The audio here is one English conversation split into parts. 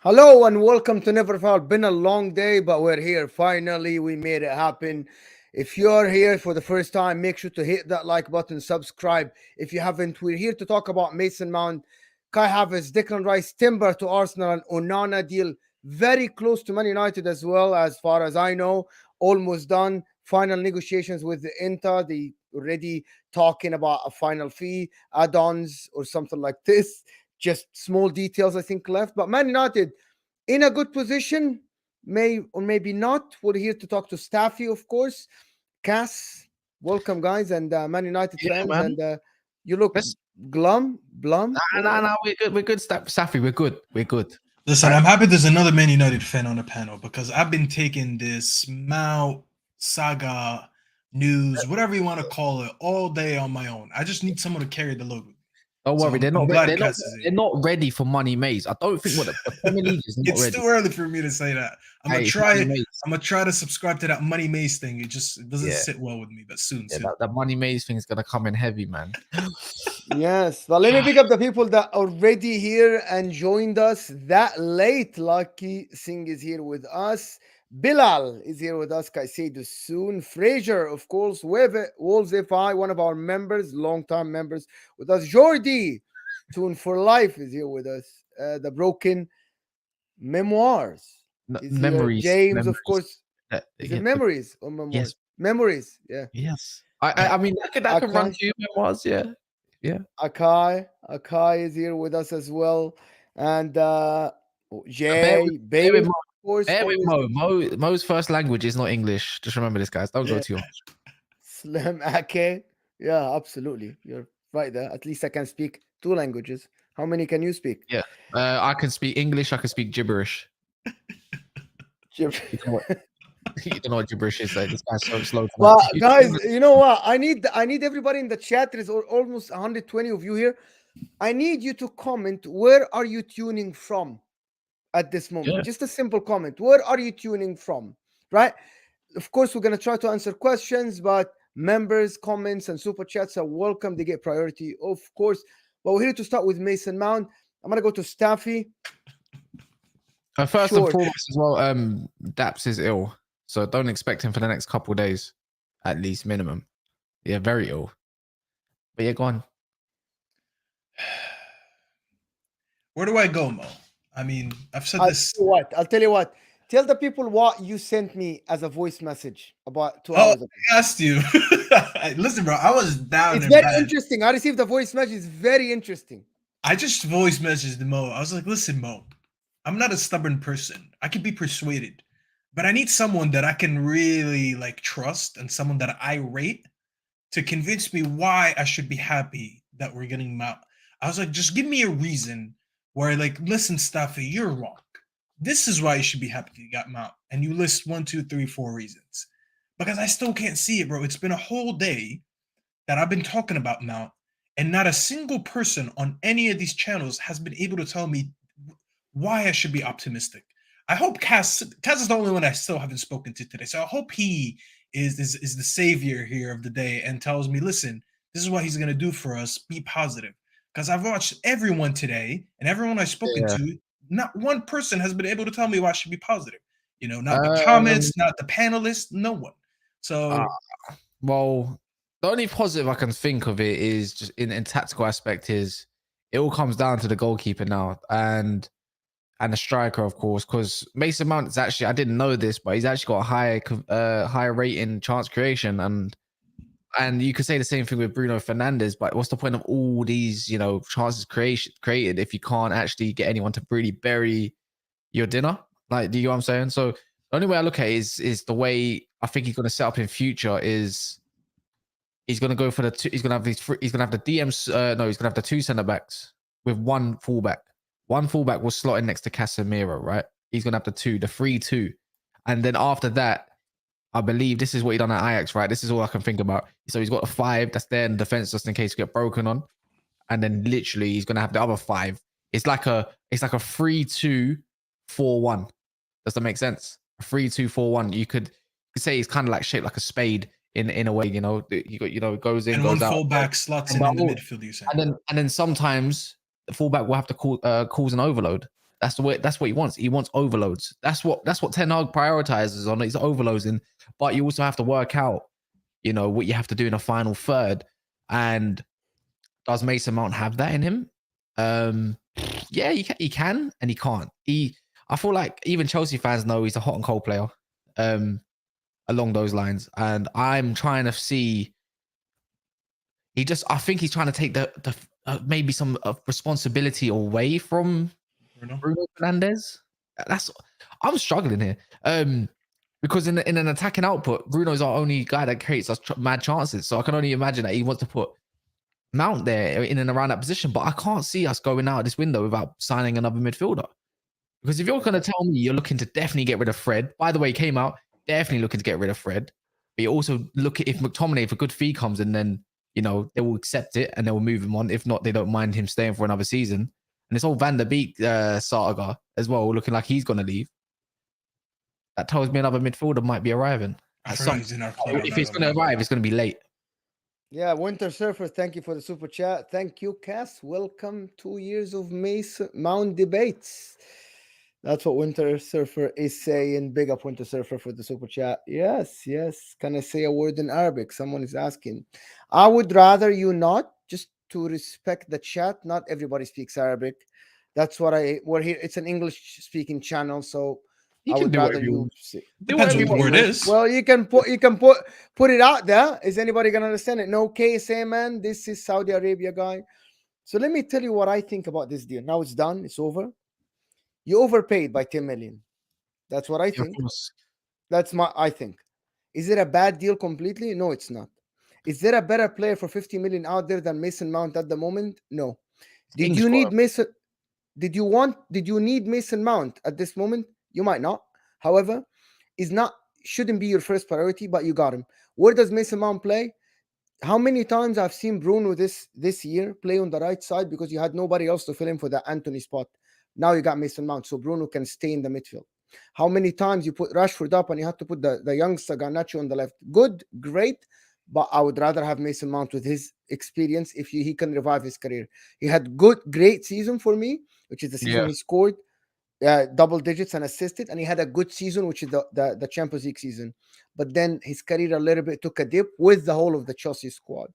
Hello and welcome to Never Fall. Been a long day, but we're here. Finally, we made it happen. If you're here for the first time, make sure to hit that like button, subscribe. If you haven't, we're here to talk about Mason Mount, Kai Havertz, Declan Rice, Timber to Arsenal, and Onana deal very close to Man United as well, as far as I know. Almost done. Final negotiations with the Inter. They already talking about a final fee, add-ons, or something like this. Just small details, I think, left. But Man United in a good position, may or maybe not. We're here to talk to Staffy, of course. Cass, welcome, guys, and Man United fans. Man. And you look blum. No, we're good. Staffy, we're good. Listen, I'm happy there's another Man United fan on the panel because I've been taking this Mount saga news, whatever you want to call it, all day on my own. I just need someone to carry the load. Don't worry, they're not ready for Money Maze. I don't think the Premier League is not ready. It's too early for me to say that. I'm gonna try to subscribe to that Money Maze thing. It doesn't sit well with me, but soon. That Money Maze thing is gonna come in heavy, man. Yes, but let me pick up the people that are already here and joined us that late. Lucky Singh is here with us. Bilal is here with us. Caicedo soon. Fraser, of course. Wolves FI, one of our members, long-time members with us. Jordi, Tune for Life is here with us. The Broken Memoirs. Memories. James, memories. Of course. Is it Memories or Memoirs? Yes. Memories, yeah. Yes. I mean, I can run to Memoirs, yeah. Yeah. Akai is here with us as well. And Jay, Baby. Mo's first language is not English. Just remember this, guys. Don't go too much. Slim Ake. Yeah, absolutely. You're right there. At least I can speak 2 languages. How many can you speak? Yeah. I can speak English. I can speak gibberish. You don't know what gibberish is. This guy's so slow. Well, guys, you know what? I need everybody in the chat. There's almost 120 of you here. I need you to comment. Where are you tuning from? At this moment, just a simple comment. Where are you tuning from? Right? Of course, we're going to try to answer questions, but members, comments, and super chats are welcome. They get priority, of course. But we're here to start with Mason Mount. I'm going to go to Staffy. First and foremost, as well, Daps is ill, so don't expect him for the next couple of days, at least minimum. Yeah, very ill. But yeah, go on. Where do I go, Mo? I mean, I've said this. I'll tell you what. Tell the people what you sent me as a voice message about 2 hours ago. I asked you. Listen, bro, I was down. It's very interesting. I received a voice message. It's very interesting. I just voice messaged Mo. I was like, listen, Mo, I'm not a stubborn person. I can be persuaded, but I need someone that I can really trust and someone that I rate to convince me why I should be happy that we're getting Mount. I was like, just give me a reason where listen, Staffy, you're wrong. This is why you should be happy you got Mount. And you list 1, 2, 3, 4 reasons. Because I still can't see it, bro. It's been a whole day that I've been talking about Mount, and not a single person on any of these channels has been able to tell me why I should be optimistic. I hope Cass is the only one I still haven't spoken to today. So I hope he is the savior here of the day and tells me, listen, this is what he's going to do for us. Be positive. Because I've watched everyone today, and everyone I've spoken to, not one person has been able to tell me why I should be positive. Not the comments, not the panelists, no one. So, well, the only positive I can think of it is just in tactical aspect is it all comes down to the goalkeeper now and the striker, of course, because Mason Mount is actually, I didn't know this, but he's actually got a higher rate in chance creation, and you could say the same thing with Bruno Fernandes, but what's the point of all these, chances created if you can't actually get anyone to really bury your dinner? Do you know what I'm saying? So the only way I look at it is the way I think he's going to set up in future is he's going to go for he's going to have the DMs. He's going to have the 2 centre backs with 1 fullback. 1 fullback will slot in next to Casemiro, right? He's going to have the 3-2. And then after that, I believe this is what he done at Ajax, right? This is all I can think about. So he's got a 5 that's there in defense just in case you get broken on, and then literally he's gonna have the other 5. It's like a 3-2-4-1. Does that make sense? A 3-2-4-1. You could say it's kind of like shaped like a spade in a way. You know, you got it goes in, And goes one out. fullback slots in the midfield. You say. And then sometimes the fullback will have to cause an overload. That's what he wants. He wants overloads. That's what Ten Hag prioritizes on. It's overloads, but you also have to work out, you know, what you have to do in a final third. And does Mason Mount have that in him? Yeah, he can and he can't. I feel like even Chelsea fans know he's a hot and cold player, along those lines. And I'm trying to see. I think he's trying to take the maybe some responsibility away from Bruno Fernandes. I'm struggling here. Because in an attacking output, Bruno's our only guy that creates us mad chances. So I can only imagine that he wants to put Mount there in and around that position. But I can't see us going out of this window without signing another midfielder. Because if you're going to tell me you're looking to definitely get rid of Fred, by the way, he came out definitely looking to get rid of Fred. But you also look at if McTominay, if a good fee comes in, then, you know, they will accept it and they will move him on. If not, they don't mind him staying for another season. And this whole Van der Beek saga as well, looking like he's going to leave. That tells me another midfielder might be arriving. If it's going to arrive, it's going to be late. Yeah, Winter Surfer, thank you for the super chat. Thank you, Cass. Welcome 2 years of Mason Mount debates. That's what Winter Surfer is saying. Big up Winter Surfer for the super chat. Yes. Can I say a word in Arabic? Someone is asking. I would rather you not, just to respect the chat. Not everybody speaks Arabic. That's what we're here. It's an English speaking channel, so I would rather you depends what the word is. Well, you can put it out there. Is anybody gonna understand it? No KSA, man. This is Saudi Arabia guy. So let me tell you what I think about this deal. Now it's done. It's over. You overpaid by 10 million. That's what I think. That's I think. Is it a bad deal completely? No, it's not. Is there a better player for 50 million out there than Mason Mount at the moment? No. Did you need Mason? Did you need Mason Mount at this moment? You might not. However, shouldn't be your first priority, but you got him. Where does Mason Mount play? How many times I've seen Bruno this year play on the right side because you had nobody else to fill in for that Anthony spot. Now you got Mason Mount, so Bruno can stay in the midfield. How many times you put Rashford up and you have to put the youngster Garnacho on the left? Good, great, but I would rather have Mason Mount with his experience if he can revive his career. He had great season for me, which is the season he scored double digits and assisted, and he had a good season, which is the Champions League season. But then his career a little bit took a dip with the whole of the Chelsea squad.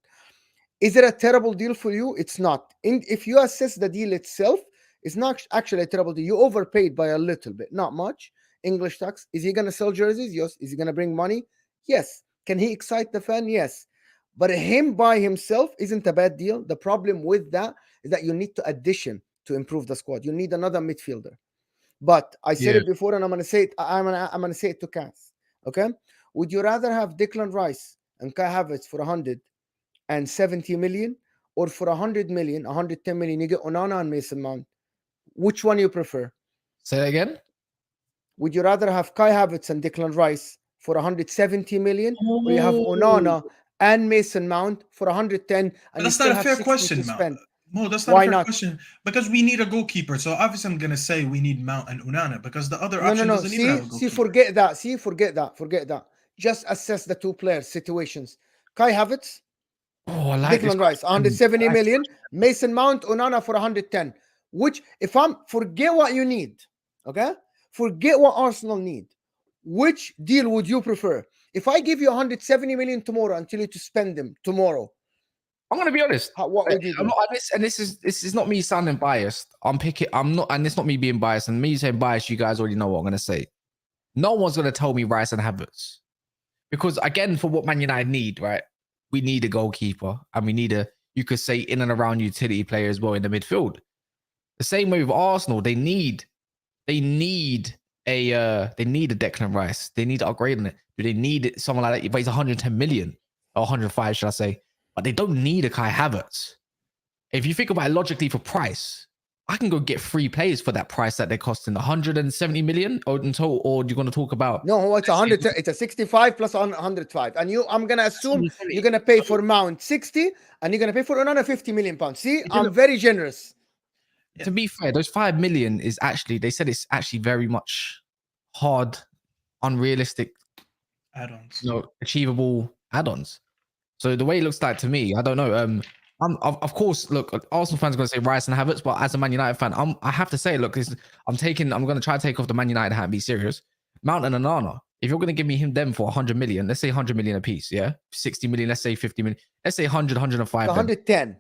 Is it a terrible deal for you? It's not. If you assess the deal itself, it's not actually a terrible deal. You overpaid by a little bit, not much. English tax. Is he going to sell jerseys? Yes. Is he going to bring money? Yes. Can he excite the fan? Yes. But him by himself isn't a bad deal. The problem with that is that you need to addition to improve the squad. You need another midfielder. But I said it before, and I'm going to say it. I'm going to say it to Cass. Okay. Would you rather have Declan Rice and Kai Havertz for 170 million, or for 100 million, 110 million, you get Onana and Mason Mount? Which one you prefer? Say that again. Would you rather have Kai Havertz and Declan Rice for 170 million, or you have Onana and Mason Mount for 110? And that's not a fair question, Mount. No, that's not a fair question, because we need a goalkeeper. So obviously, I'm gonna say we need Mount and Onana because the other option doesn't even have a goalkeeper. Forget that. Just assess the two players' situations. Kai Havertz, I like Declan Rice, 170 million. Mason Mount, Onana for 110. Which, forget what you need, okay? Forget what Arsenal need. Which deal would you prefer? If I give you 170 million tomorrow and tell you to spend them tomorrow, I'm going to be honest. What would you do? This is not me sounding biased. I'm not, and it's not me being biased. And me saying biased, you guys already know what I'm going to say. No one's going to tell me Rice and Havertz. Because again, for what Man United need, right? We need a goalkeeper, and we need you could say in and around utility player as well in the midfield. The same way with Arsenal, they need a Declan Rice. They need to upgrade on it. Do they need someone like that? But he's 110 million or 105, should I say? But they don't need a Kai Havertz. If you think about it logically for price, I can go get 3 players for that price that they're costing 170 million or in total, or you're going to talk about No, it's 100. It's a 65 plus 105, and I'm gonna assume you're gonna pay for Mount 60, and you're gonna pay for another 50 million pounds. See, I'm very generous. To be fair, those 5 million is actually, they said it's actually very much hard, unrealistic, add-ons, achievable add-ons. So the way it looks like to me, I don't know. Of course, look, Arsenal fans are going to say Rice and Havertz, but as a Man United fan, I have to say, look, I'm going to try to take off the Man United hat and be serious. Mount and Onana, if you're going to give me them for 100 million, let's say 100 million a piece, yeah? 60 million, let's say 50 million, let's say 100, 105. 110.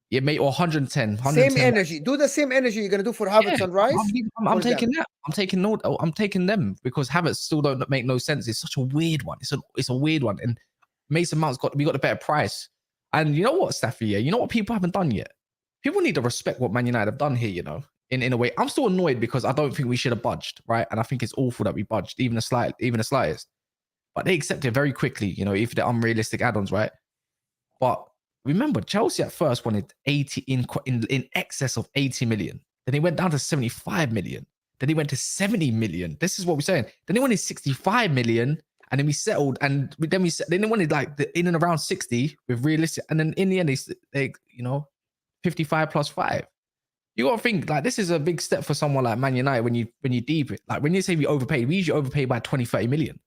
Yeah, mate, or 110. Same energy. Do the same energy you're going to do for Havertz and Rice. I'm taking that. I'm taking them because Havertz still don't make no sense. It's such a weird one. It's a weird one. And Mason Mount's we got a better price. And you know what, Staffy? Yeah, you know what people haven't done yet? People need to respect what Man United have done here, in a way. I'm still annoyed because I don't think we should have budged, right? And I think it's awful that we budged, even the slightest. But they accept it very quickly, if they're unrealistic add-ons, right? But remember, Chelsea at first wanted 80 in excess of 80 million. Then they went down to 75 million. Then they went to 70 million. This is what we're saying. Then they wanted 65 million. And then we settled, and then they wanted like in and around 60 with realistic, and then in the end they 55 plus 5. You got to think like this is a big step for someone like Man United when you deep it. Like when you say we overpaid, we usually overpay by 20-30 million.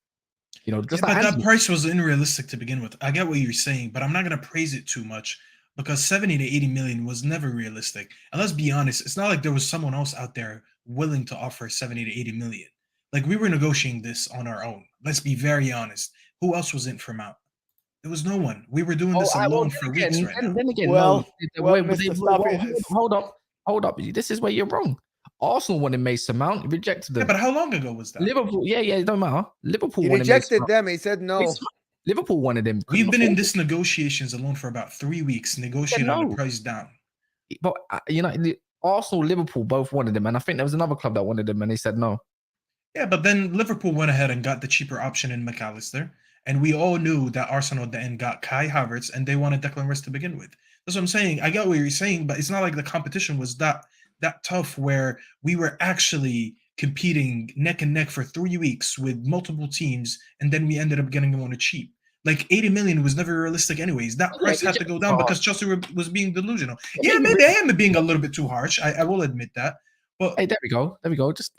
Just but that price was unrealistic to begin with. I get what you're saying, but I'm not gonna praise it too much because 70 to 80 million was never realistic. And let's be honest, it's not like there was someone else out there willing to offer 70 to 80 million. Like we were negotiating this on our own. Let's be very honest. Who else was in for Mount? There was no one. We were doing this alone for weeks right now. Then again, hold up. This is where you're wrong. Arsenal wanted Mason Mount, rejected them. Yeah, but how long ago was that? Liverpool, it don't matter. Liverpool rejected them. He said no. Liverpool wanted him. We've been in this negotiations alone for about 3 weeks, negotiating on the price down. But Arsenal, Liverpool both wanted him, and I think there was another club that wanted him, and they said no. Yeah, but then Liverpool went ahead and got the cheaper option in McAllister. And we all knew that Arsenal then got Kai Havertz and they wanted Declan Rice to begin with. That's what I'm saying. I get what you're saying, but it's not like the competition was that tough where we were actually competing neck and neck for 3 weeks with multiple teams, and then we ended up getting them on a cheap. Like 80 million was never realistic anyways. That price had to go down because Chelsea was being delusional. Yeah, maybe I am being a little bit too harsh. I will admit that. But hey, there we go. Just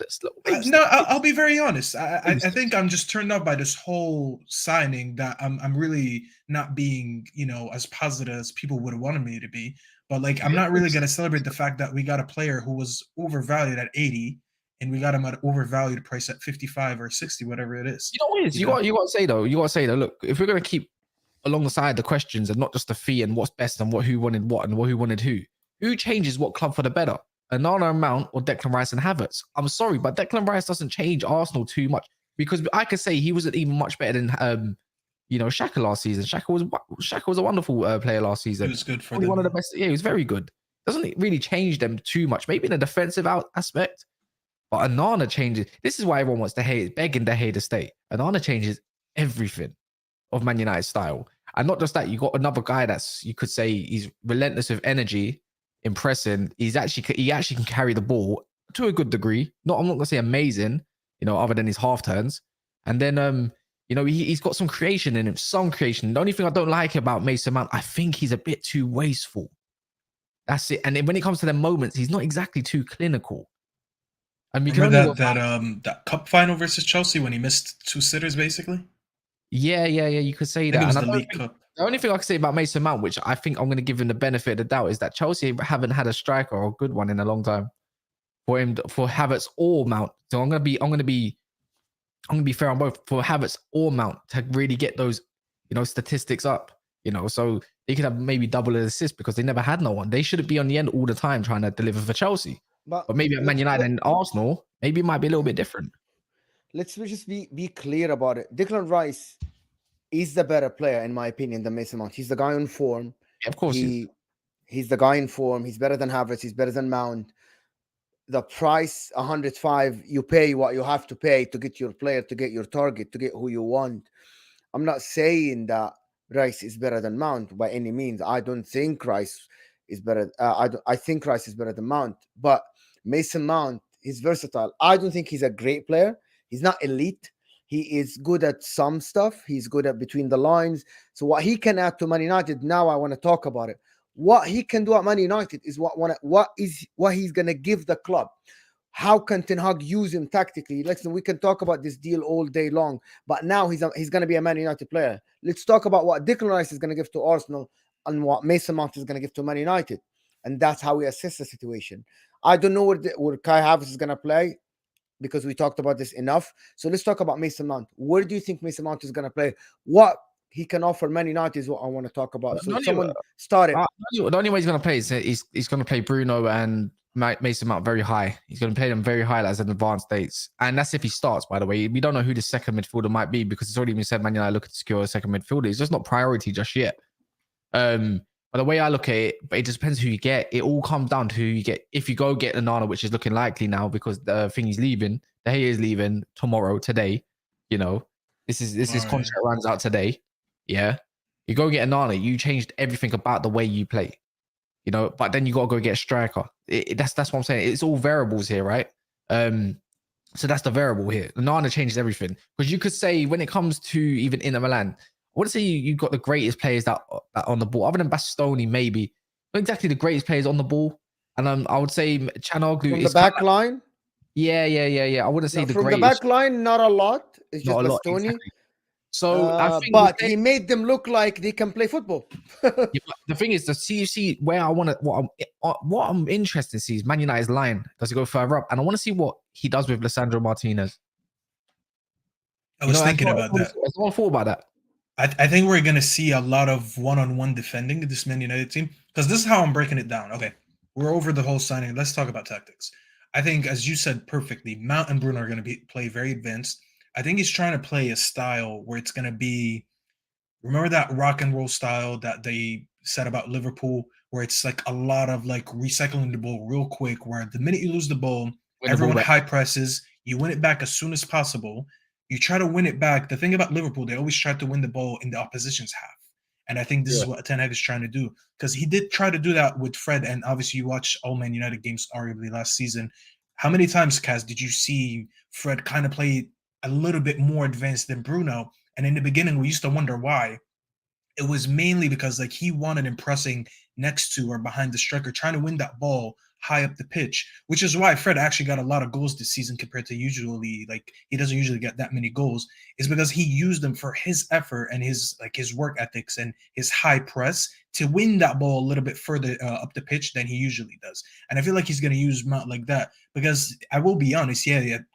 no, I'll be very honest. I think I'm just turned off by this whole signing that I'm really not being, as positive as people would have wanted me to be. But like, I'm not really gonna celebrate the fact that we got a player who was overvalued at 80, and we got him at overvalued price at 55 or 60, whatever it is. You got to say though. Look, if we're gonna keep alongside the questions and not just the fee and what's best and who wanted what and who wanted who changes what club for the better? Onana and Mount or Declan Rice and Havertz? I'm sorry, but Declan Rice doesn't change Arsenal too much because I could say he wasn't even much better than Xhaka last season. Xhaka was a wonderful player last season. He was good for them. One of the best. Yeah, he was very good. Doesn't really change them too much. Maybe in a defensive aspect, but Onana changes. This is why everyone wants to hate, begging to hate to stay. Onana changes everything of Man United style, and not just that. You got another guy you could say he's relentless with energy. Impressing. He actually can carry the ball to a good degree. I'm not gonna say amazing, other than his half turns. And then he's got some creation in him, some creation. The only thing I don't like about Mason Mount, I think he's a bit too wasteful. That's it. And when it comes to the moments, he's not exactly too clinical. And remember that cup final versus Chelsea when he missed 2 sitters, basically. Yeah. You could say that. It was the League Cup. The only thing I can say about Mason Mount, which I think I'm going to give him the benefit of the doubt, is that Chelsea haven't had a striker or a good one in a long time for Havertz or Mount. So I'm going to be fair on both for Havertz or Mount to really get those, statistics up. So they could have maybe double an assist because they never had no one. They shouldn't be on the end all the time trying to deliver for Chelsea. But maybe at Man United and Arsenal, maybe it might be a little bit different. Let's just be clear about it. Declan Rice is the better player, in my opinion, than Mason Mount. He's the guy on form. Yeah, of course he's the guy in form. He's better than Havertz. He's better than Mount. The price, 105, you pay what you have to pay to get your player, to get your target, to get who you want. I'm not saying that Rice is better than Mount by any means. I don't think Rice is better. I think Rice is better than Mount. But Mason Mount, he's versatile. I don't think he's a great player. He's not elite. He is good at some stuff. He's good at between the lines. So what he can add to Man United, now I want to talk about it. What he can do at Man United is what he's gonna give the club. How can Ten Hag use him tactically? Listen, we can talk about this deal all day long, but now he's going to be a Man United player. Let's talk about what Declan Rice is going to give to Arsenal and what Mason Mount is going to give to Man United, and that's how we assess the situation. I don't know where Kai Havertz is going to play because we talked about this enough. So let's talk about Mason Mount. Where do you think Mason Mount is going to play? What he can offer Man United is what I want to talk about. So someone started. The only way he's going to play is he's going to play Bruno and Mason Mount very high. He's going to play them very high as an advanced states. And that's if he starts, by the way. We don't know who the second midfielder might be because it's already been said Man United looking to secure a second midfielder. It's just not priority just yet. But the way I look at it, but it just depends who you get. It all comes down to who you get. If you go get Onana, which is looking likely now because the thing he's leaving, De Gea is leaving today. You know, this contract runs out today. Yeah. You go get Onana, you changed everything about the way you play. You know, but then you got to go get a striker. That's what I'm saying. It's all variables here, right? So that's the variable here. Onana changes everything because you could say when it comes to even Inter Milan, I wouldn't say you got the greatest players that on the ball, other than Bastoni, maybe not exactly the greatest players on the ball. And I would say Chanoglu from the back line. Yeah. I wouldn't say the from greatest. The back line, not a lot. It's just Bastoni. Exactly. So I think, but he made them look like they can play football. The thing is, you see where I want to, what I'm interested to see is Man United's line. Does he go further up? And I want to see what he does with Lisandro Martinez. I was thinking about that. I thought about that. I think we're going to see a lot of one-on-one defending in this Man United team because this is how I'm breaking it down. Okay, we're over the whole signing. Let's talk about tactics. I think, as you said perfectly, Mount and Bruno are going to play very advanced. I think he's trying to play a style where it's going to be, remember that rock and roll style that they said about Liverpool, where it's like a lot of like recycling the ball real quick, where the minute you lose the ball, everyone high presses, you win it back as soon as possible. You try to win it back. The thing about Liverpool, they always try to win the ball in the opposition's half. And I think this is what Ten Hag is trying to do because he did try to do that with Fred. And obviously you watch all Man United games arguably last season. How many times, Kaz, did you see Fred kind of play a little bit more advanced than Bruno? And in the beginning, we used to wonder why. It was mainly because like he wanted him pressing next to or behind the striker, trying to win that ball high up the pitch, which is why Fred actually got a lot of goals this season compared to usually, like he doesn't usually get that many goals, is because he used them for his effort and his work ethics and his high press to win that ball a little bit further up the pitch than he usually does. And I feel like he's going to use Mount like that because I will be honest,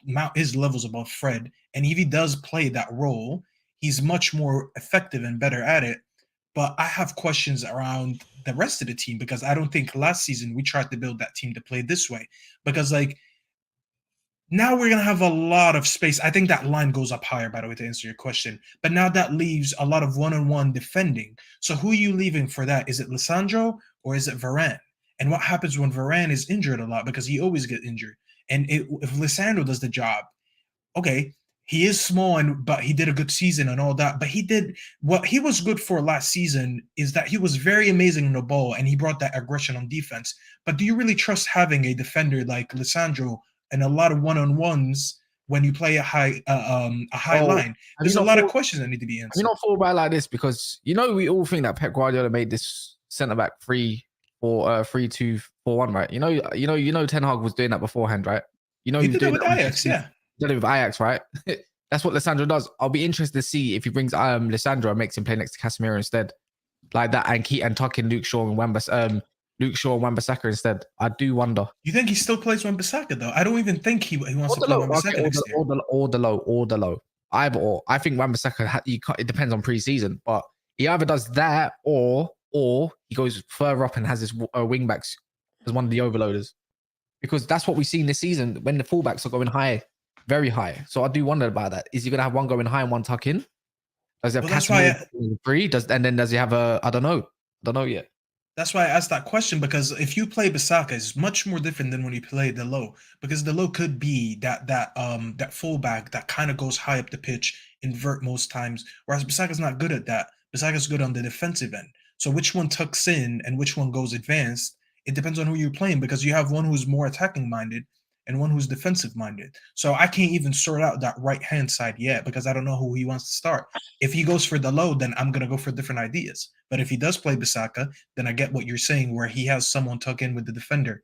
Mount is levels above Fred. And if he does play that role, he's much more effective and better at it. But I have questions around the rest of the team because I don't think last season we tried to build that team to play this way. Because like now we're going to have a lot of space. I think that line goes up higher, by the way, to answer your question. But now that leaves a lot of one-on-one defending. So who are you leaving for that? Is it Lisandro or is it Varane? And what happens when Varane is injured a lot? Because he always gets injured. And if Lisandro does the job, okay, he is small, but he did a good season and all that. But he did what he was good for last season is that he was very amazing in the ball and he brought that aggression on defense. But do you really trust having a defender like Lisandro and a lot of one-on-ones when you play a high line? There's a lot of questions that need to be answered. You not thought about it like this because we all think that Pep Guardiola made this centre back 3-2-4-1, right? You know Ten Hag was doing that beforehand, right? He did it with Ajax, yeah. Did it with Ajax, right? That's what Lisandro does. I'll be interested to see if he brings Lisandro and makes him play next to Casemiro instead, like that, and tuck in Luke Shaw and Wan-Bissaka instead. I do wonder. You think he still plays Wan-Bissaka though? I don't even think he wants to play Wan-Bissaka next year. Or the low. Either or. I think Wan-Bissaka. It depends on pre-season, but he either does that or he goes further up and has his wing backs as one of the overloaders, because that's what we've seen this season when the fullbacks are going high. Very high. So I do wonder about that. Is he going to have one going high and one tuck in? Does he have free? And then does he have a? I don't know yet. That's why I asked that question, because if you play Bissaka, it's much more different than when you play the low, because the low could be that fullback that kind of goes high up the pitch, invert most times, whereas Bissaka's not good at that. Bissaka's good on the defensive end. So which one tucks in and which one goes advanced It depends on who you're playing, because you have one who's more attacking minded and one who's defensive minded. So I can't even sort out that right hand side yet, because I don't know who he wants to start. If he goes for the low, then I'm gonna go for different ideas. But if he does play Bissaka, then I get what you're saying, where he has someone tuck in with the defender.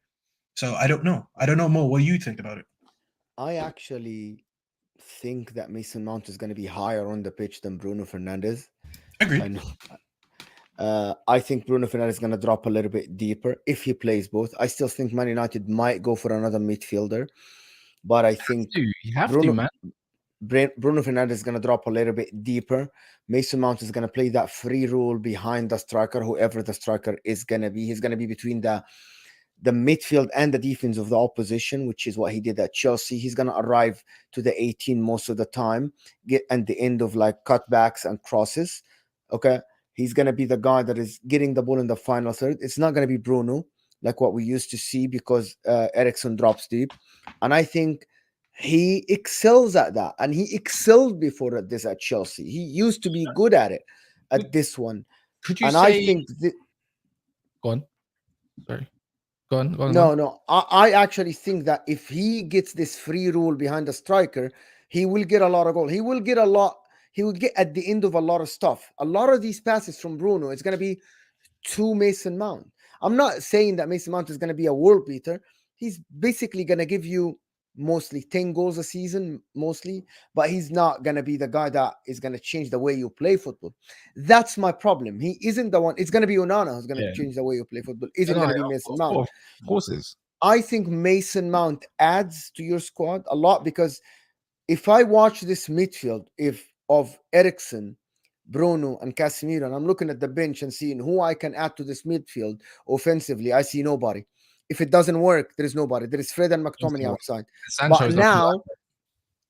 So I don't know. Mo. What do you think about it? I actually think that Mason Mount is going to be higher on the pitch than Bruno Fernandes. Agreed. I know. I think Bruno Fernandes is going to drop a little bit deeper if he plays both. I still think Man United might go for another midfielder, but I think You have to, man. Bruno Fernandes is going to drop a little bit deeper. Mason Mount is going to play that free role behind the striker, whoever the striker is going to be. He's going to be between the midfield and the defense of the opposition, which is what he did at Chelsea. He's going to arrive to the 18 most of the time, get at the end of like cutbacks and crosses. Okay. He's going to be the guy that is getting the ball in the final third. It's not going to be Bruno like what we used to see, because Eriksen drops deep. And I think he excels at that. And he excelled before at this at Chelsea. He used to be good at it at this one. Could you and say... I think... Go on. Sorry. Go on. No. I actually think that if he gets this free rule behind the striker, he will get a lot of goals. He will get at the end of a lot of stuff. A lot of these passes from Bruno, it's going to be to Mason Mount. I'm not saying that Mason Mount is going to be a world beater. He's basically going to give you mostly 10 goals a season, but he's not going to be the guy that is going to change the way you play football. That's my problem. He isn't the one. It's going to be Onana who's going to change the way you play football. Isn't going to be Mason Mount. Of course is. I think Mason Mount adds to your squad a lot, because if I watch this midfield of Eriksen, Bruno, and Casemiro, and I'm looking at the bench and seeing who I can add to this midfield offensively, I see nobody. If it doesn't work, there is nobody. There is Fred and McTominay outside. But now,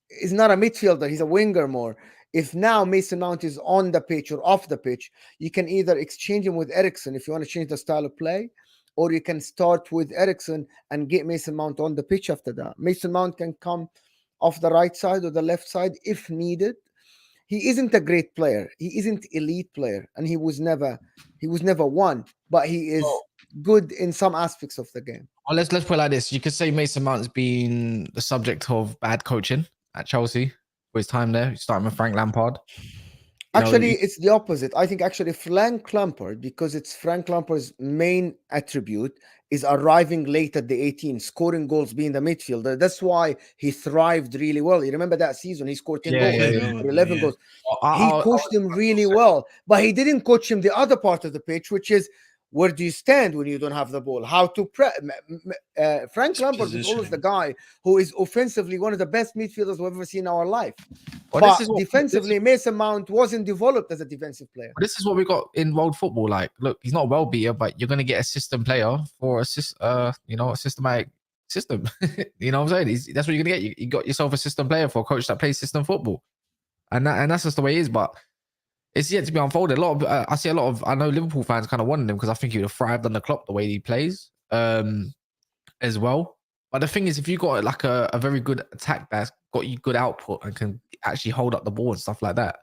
he's not a midfielder. He's a winger more. If now Mason Mount is on the pitch or off the pitch, you can either exchange him with Eriksen if you want to change the style of play, or you can start with Eriksen and get Mason Mount on the pitch after that. Mason Mount can come off the right side or the left side if needed. He isn't a great player. He isn't elite player, and he was never one, but he is good in some aspects of the game. Well, let's put it like this. You could say Mason Mount's been the subject of bad coaching at Chelsea for his time there, starting with Frank Lampard. Actually, it's the opposite. I think actually Frank Lampard, because it's Frank Lampard's main attribute, is arriving late at the 18, scoring goals, being the midfielder. That's why he thrived really well. You remember that season? He scored 10 goals or 11 goals. He coached him really well, but he didn't coach him the other part of the pitch, which is, where do you stand when you don't have the ball? How to Frank Lampard is always the guy who is offensively one of the best midfielders we've ever seen in our life. But defensively, Mason Mount wasn't developed as a defensive player. This is what we got in world football. Like, look, he's not a well beater, but you're going to get a system player for a systematic system. You know what I'm saying? That's what you're going to get. You got yourself a system player for a coach that plays system football, and that's just the way it is. But it's yet to be unfolded. I know Liverpool fans kind of wanted him because I think he would have thrived on the Klopp the way he plays as well. But the thing is, if you got like a very good attack that's got you good output and can actually hold up the ball and stuff like that,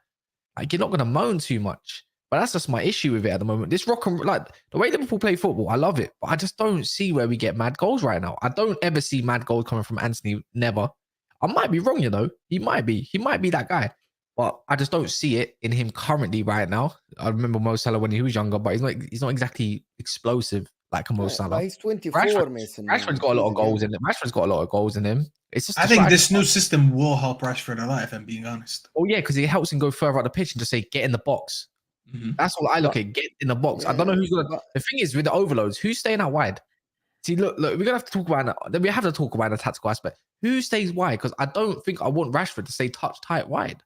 like, you're not going to moan too much. But that's just my issue with it at the moment. This like the way Liverpool play football, I love it, but I just don't see where we get mad goals right now. I don't ever see mad goals coming from Anthony. Never. I might be wrong, you know. He might be that guy. But I just don't see it in him currently right now. I remember Mo Salah when he was younger, but he's not exactly explosive like a Mo Salah. He's 24, Mason. Rashford's got a lot of goals in him. Rashford's got a lot of goals in him. It's just I think this new system will help Rashford a lot, if I'm being honest. Oh yeah, because it helps him go further out the pitch and just say, get in the box. Mm-hmm. That's what I look at. Get in the box. I don't know who's gonna. The thing is with the overloads, who's staying out wide? See, look, we're gonna have to talk about it. We have to talk about the tactical aspect. Who stays wide? Because I don't think I want Rashford to stay touch tight wide.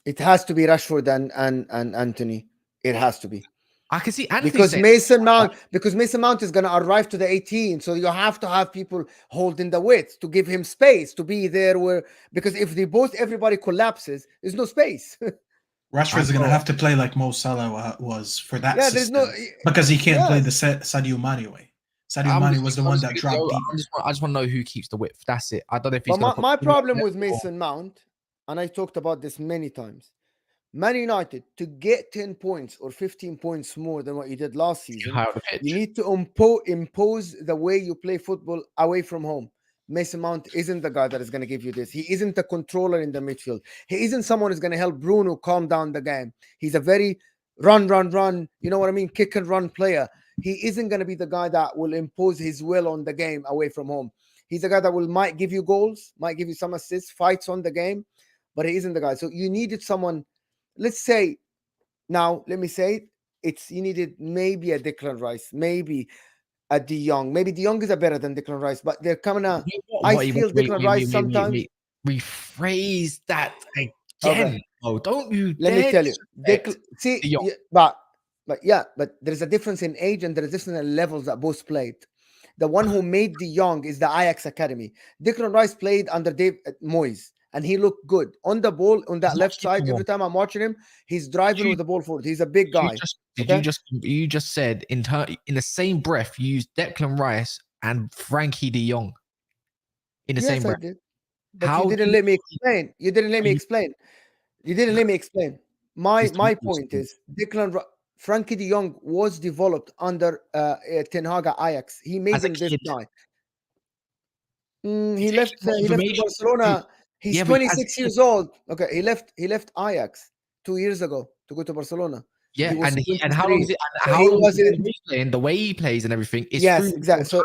It has to be Rashford and Anthony. It has to be. I can see Anthony because Mason Mount is going to arrive to the 18, so you have to have people holding the width to give him space to be there. Because if everybody collapses, there's no space. Rashford's going to have to play like Mo Salah was for that system, because he can't play the Sadio Mane way. Sadio Mane was the one that dropped deep. I just want to know who keeps the width. That's it. I don't know if he's. But my problem with Mason Mount, and I talked about this many times, Man United, to get 10 points or 15 points more than what you did last season, High on the pitch. you need to impose the way you play football away from home. Mason Mount isn't the guy that is going to give you this. He isn't a controller in the midfield. He isn't someone who's going to help Bruno calm down the game. He's a very run, you know what I mean? Kick and run player. He isn't going to be the guy that will impose his will on the game away from home. He's a guy that might give you goals, might give you some assists, fights on the game, but he isn't the guy. So you needed someone. Let's say, now, let me say you needed maybe a Declan Rice, maybe a De Jong. Maybe De Jong is better than Declan Rice, but they're coming out. I feel Declan Rice sometimes. Rephrase that again. Okay. Oh, don't you? Let me tell you. See, but there's a difference in age and there's a difference in levels that both played. The one who made De Jong is the Ajax Academy. Declan Rice played under Dave Moyes. And he looked good on the ball on that left side. Every time I'm watching him, he's driving with the ball forward. He's a big guy. You just said in the same breath you used Declan Rice and Frankie De Jong in the same breath. I did. But you didn't let me explain. You didn't let me explain. My point is Frankie De Jong was developed under Ten Hag at Ajax. He made him this guy. He left Barcelona. He's 26 years old. Okay, he left Ajax 2 years ago to go to Barcelona. Yeah, and how long is it? And how was it playing? The way he plays and everything is exactly. So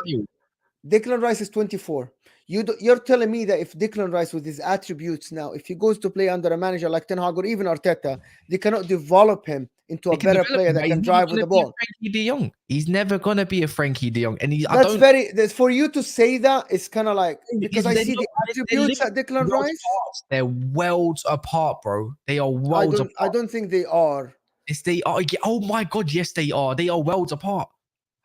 Declan Rice is 24. You're telling me that if Declan Rice with his attributes now, if he goes to play under a manager like Ten Hag or even Arteta, they cannot develop him into a better player that can drive with the ball. Frankie De Jong. He's never gonna be a Frankie De Jong, and that's for you to say that. It's kind of like because I see the attributes at Declan Rice. They're worlds apart, bro. They are worlds apart. I don't think they are. Yes, they are. Oh my god, yes, they are. They are worlds apart.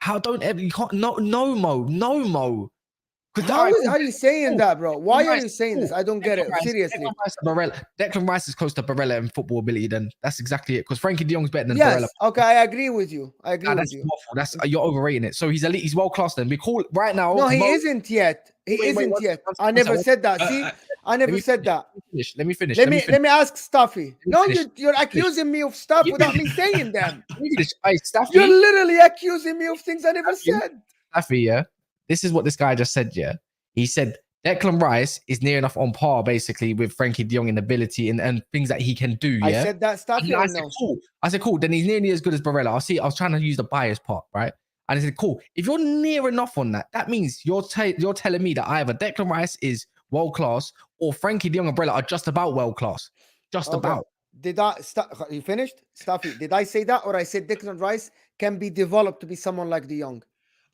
You can't. No, Mo. How are you saying that, bro? Why are you saying this? I don't get it. Seriously. Declan Rice is close to Barella in football ability. Then that's exactly it. Because Frankie De Jong's better than Barella. Okay, I agree with you. You're overrating it. So he's elite. He's world class. Then we call it right now. No, he isn't yet. He isn't yet. I never said that. See, I never said that. Let me finish. Let me ask Staffy. No, you're accusing me of stuff without me saying them. You're literally accusing me of things I never said. Staffy, yeah. This is what this guy just said, yeah. He said Declan Rice is near enough on par, basically, with Frankie De Jong in ability and things that he can do, yeah? I said that stuff, I said, cool. I said, cool. Then he's nearly as good as Barella. I was trying to use the bias part, right? And I said, cool. If you're near enough on that, that means you're telling me that either Declan Rice is world-class or Frankie De Jong and Barella are just about world-class. Just about. You finished? Staffy, did I say that or I said Declan Rice can be developed to be someone like De Jong?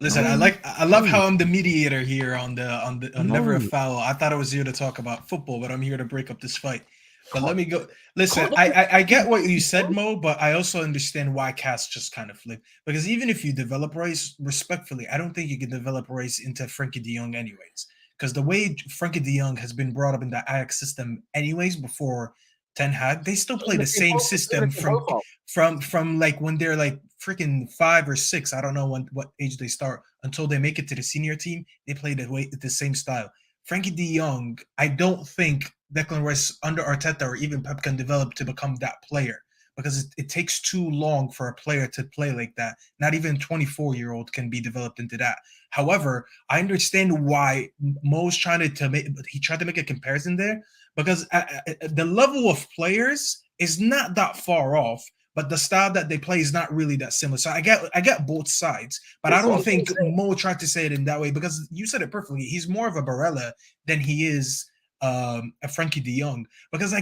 Listen, I love how I'm the mediator here on Never a Foul. I thought I was here to talk about football, but I'm here to break up this fight. But let me go. Listen, I get what you said, Mo, but I also understand why Cass just kind of flipped. Because even if you develop Rice, respectfully, I don't think you can develop Rice into Frankie De Jong anyways. Because the way Frankie De Jong has been brought up in the Ajax system anyways before Ten Hag, they still play the same system from like when they're like freaking 5 or 6. I don't know what age they start until they make it to the senior team. They play the same style. Frankie De Jong, I don't think Declan Rice under Arteta or even Pep can develop to become that player because it takes too long for a player to play like that. Not even a 24-year-old can be developed into that. However, I understand why Mo's tried to make a comparison there because the level of players is not that far off, but the style that they play is not really that similar. So I get both sides, but I don't think Mo tried to say it in that way because you said it perfectly. He's more of a Barella than he is a Frankie De Jong because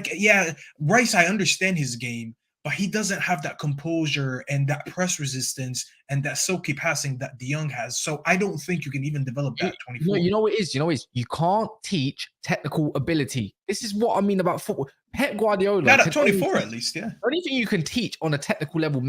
Rice, I understand his game, but he doesn't have that composure and that press resistance and that silky passing that De Jong has. So I don't think you can even develop that at 24. You know what it is? You can't teach technical ability. This is what I mean about football. Pep Guardiola. Not at 24 at least, yeah. The only thing you can teach on a technical level,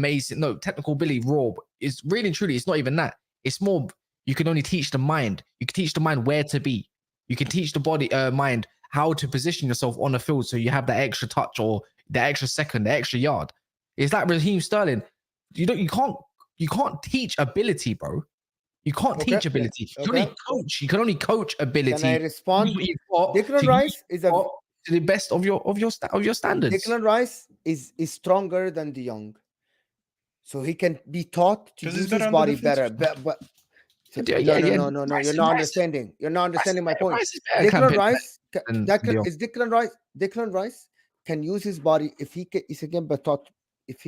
technical ability, raw, is really and truly, it's not even that. It's more, you can only teach the mind. You can teach the mind where to be. You can teach the body, mind, how to position yourself on the field so you have that extra touch or the extra second, the extra yard. It's like Raheem Sterling. You can't teach ability, bro. You can't teach ability. You can only coach. You can only coach ability. Can I respond? Declan Rice is a to the best of your standards. Declan Rice is stronger than De Jong, so he can be taught to use his body better. But no. You're not understanding. You're not understanding my point. Declan Rice can use his body if he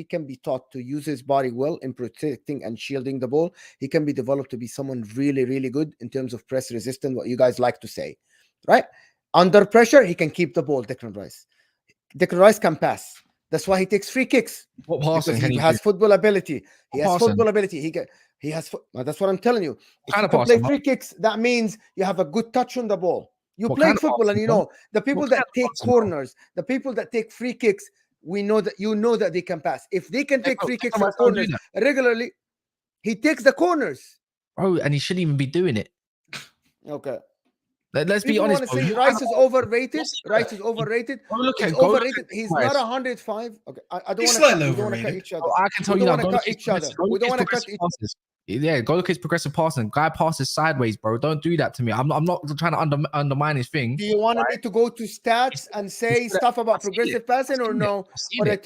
can be taught to use his body well in protecting and shielding the ball. He can be developed to be someone really, really good in terms of press resistant, what you guys like to say, right? Under pressure, he can keep the ball. Declan Rice can pass. That's why he takes free kicks. What passing? He has football ability. That's what I'm telling you. If you can play free kicks, that means you have a good touch on the ball. You play football, and you know the people that take corners, the people that take free kicks. We know that they can pass. If they can take free kicks from corners regularly, he takes the corners. Oh, and he shouldn't even be doing it. Okay. Let's be honest. Rice is overrated. Rice is overrated. He's overrated. He's not 105. Okay, I don't want to cut each other. I can tell you now. We don't want to cut each other. We don't want to cut each other. Yeah, go look at his progressive passing. Guy passes sideways, bro. Don't do that to me. I'm not trying to undermine his thing. Do you want me to go to stats and say stuff about progressive passing or no? I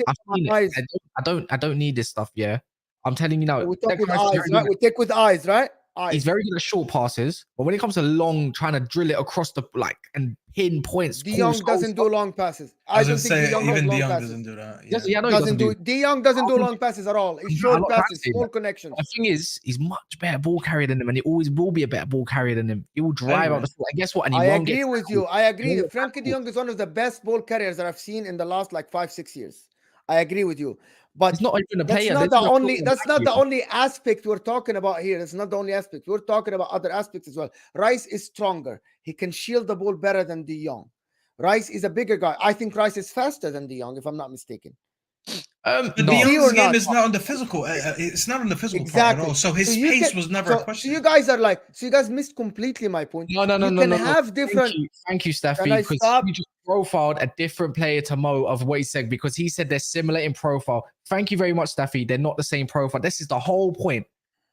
don't need this stuff. Yeah, I'm telling you now. We talk with eyes, right? We take with eyes, right? He's very good at short passes, but when it comes to long, trying to drill it across the and pin points. De Jong doesn't do long passes. I don't think even De Jong doesn't do that. Yeah. Doesn't do. De Jong doesn't do long passes at all. He's short passes, small connections. The thing is, he's much better ball carrier than him, and he always will be a better ball carrier than him. He will drive out the field. And guess what? And I agree with you. I agree. Frankie De Jong is one of the best ball carriers that I've seen in the last 5-6 years. I agree with you. But he's not even a player. That's not the only aspect we're talking about here. That's not the only aspect. We're talking about other aspects as well. Rice is stronger. He can shield the ball better than De Jong. Rice is a bigger guy. I think Rice is faster than De Jong, if I'm not mistaken. De Jong's game is not on the physical. It's not on the physical part at all. So his pace was never a question. So you guys missed completely my point. No. Have different. Thank you, Staffy. Because you just profiled a different player to Mo of what he said, because he said they're similar in profile. Thank you very much, Staffy. They're not the same profile. This is the whole point.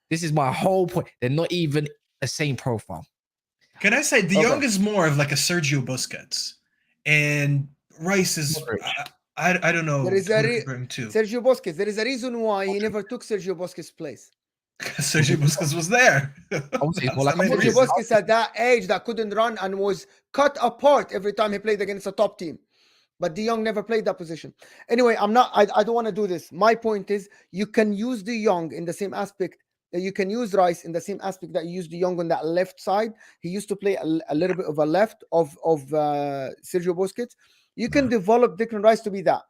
This is my whole point. They're not even the same profile. Can I say De Jong is more of like a Sergio Busquets, and Rice is. I don't know. There is Sergio Busquets. There is a reason why he never took Sergio Busquets' place. Sergio Busquets was there. Sergio Busquets at that age that couldn't run and was cut apart every time he played against a top team. But De Jong never played that position. Anyway, I don't want to do this. My point is, you can use De Jong in the same aspect that you can use Rice in the same aspect that you use De Jong on that left side. He used to play a little bit of a left of Sergio Busquets. You can develop Declan Rice to be that.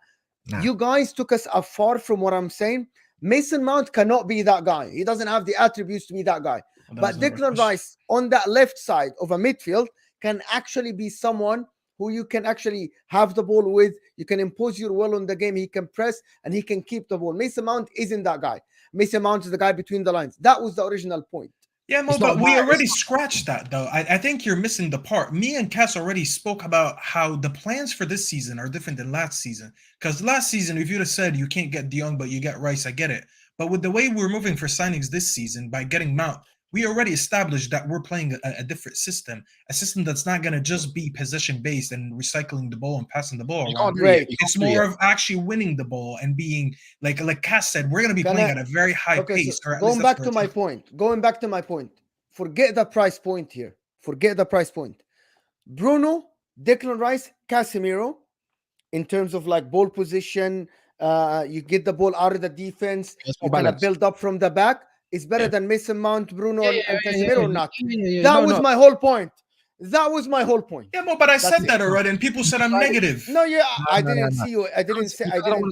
You guys took us afar from what I'm saying. Mason Mount cannot be that guy. He doesn't have the attributes to be that guy. But Declan Rice on that left side of a midfield can actually be someone who you can actually have the ball with. You can impose your will on the game. He can press and he can keep the ball. Mason Mount isn't that guy. Mason Mount is the guy between the lines. That was the original point. Yeah, Mo, but we already scratched that, though. I think you're missing the part. Me and Cass already spoke about how the plans for this season are different than last season. Because last season, if you'd have said you can't get De Jong, but you get Rice, I get it. But with the way we're moving for signings this season, by getting Mount, we already established that we're playing a different system, a system that's not going to just be possession-based and recycling the ball and passing the ball around. It's more of actually winning the ball and being, like Cass said, we're going to be playing at a very high pace. So going back to my point, forget the price point here. Forget the price point. Bruno, Declan Rice, Casemiro, in terms of ball position, you get the ball out of the defense, you kind of build up from the back. It's better than Mason Mount, Bruno, and Casemiro or not. That was my whole point. That was my whole point. Yeah, but I said that already, and people said I'm negative. No, I didn't see you. I didn't say. I didn't.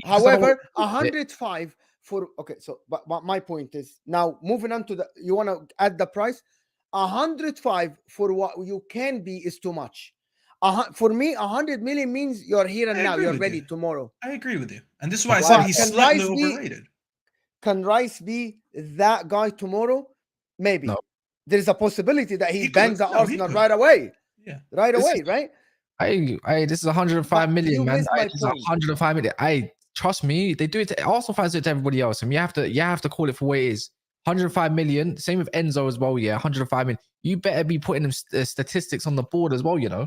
However, 105 for So, but my point is now moving on to you want to add the price. 105 for what you can be is too much. For me, 100 million means you're here and now. You're ready tomorrow. I agree with you, and this is why I said he's slightly overrated. Can Rice be that guy tomorrow? Maybe. No. There's a possibility that he bangs at Arsenal right away. Yeah. Right away, right? This is 105 million, man. This is 105 million. Trust me, they do it to Arsenal fans, do it to everybody else. And you have to call it for what it is. 105 million. Same with Enzo as well, yeah. 105 million. You better be putting them statistics on the board as well, you know.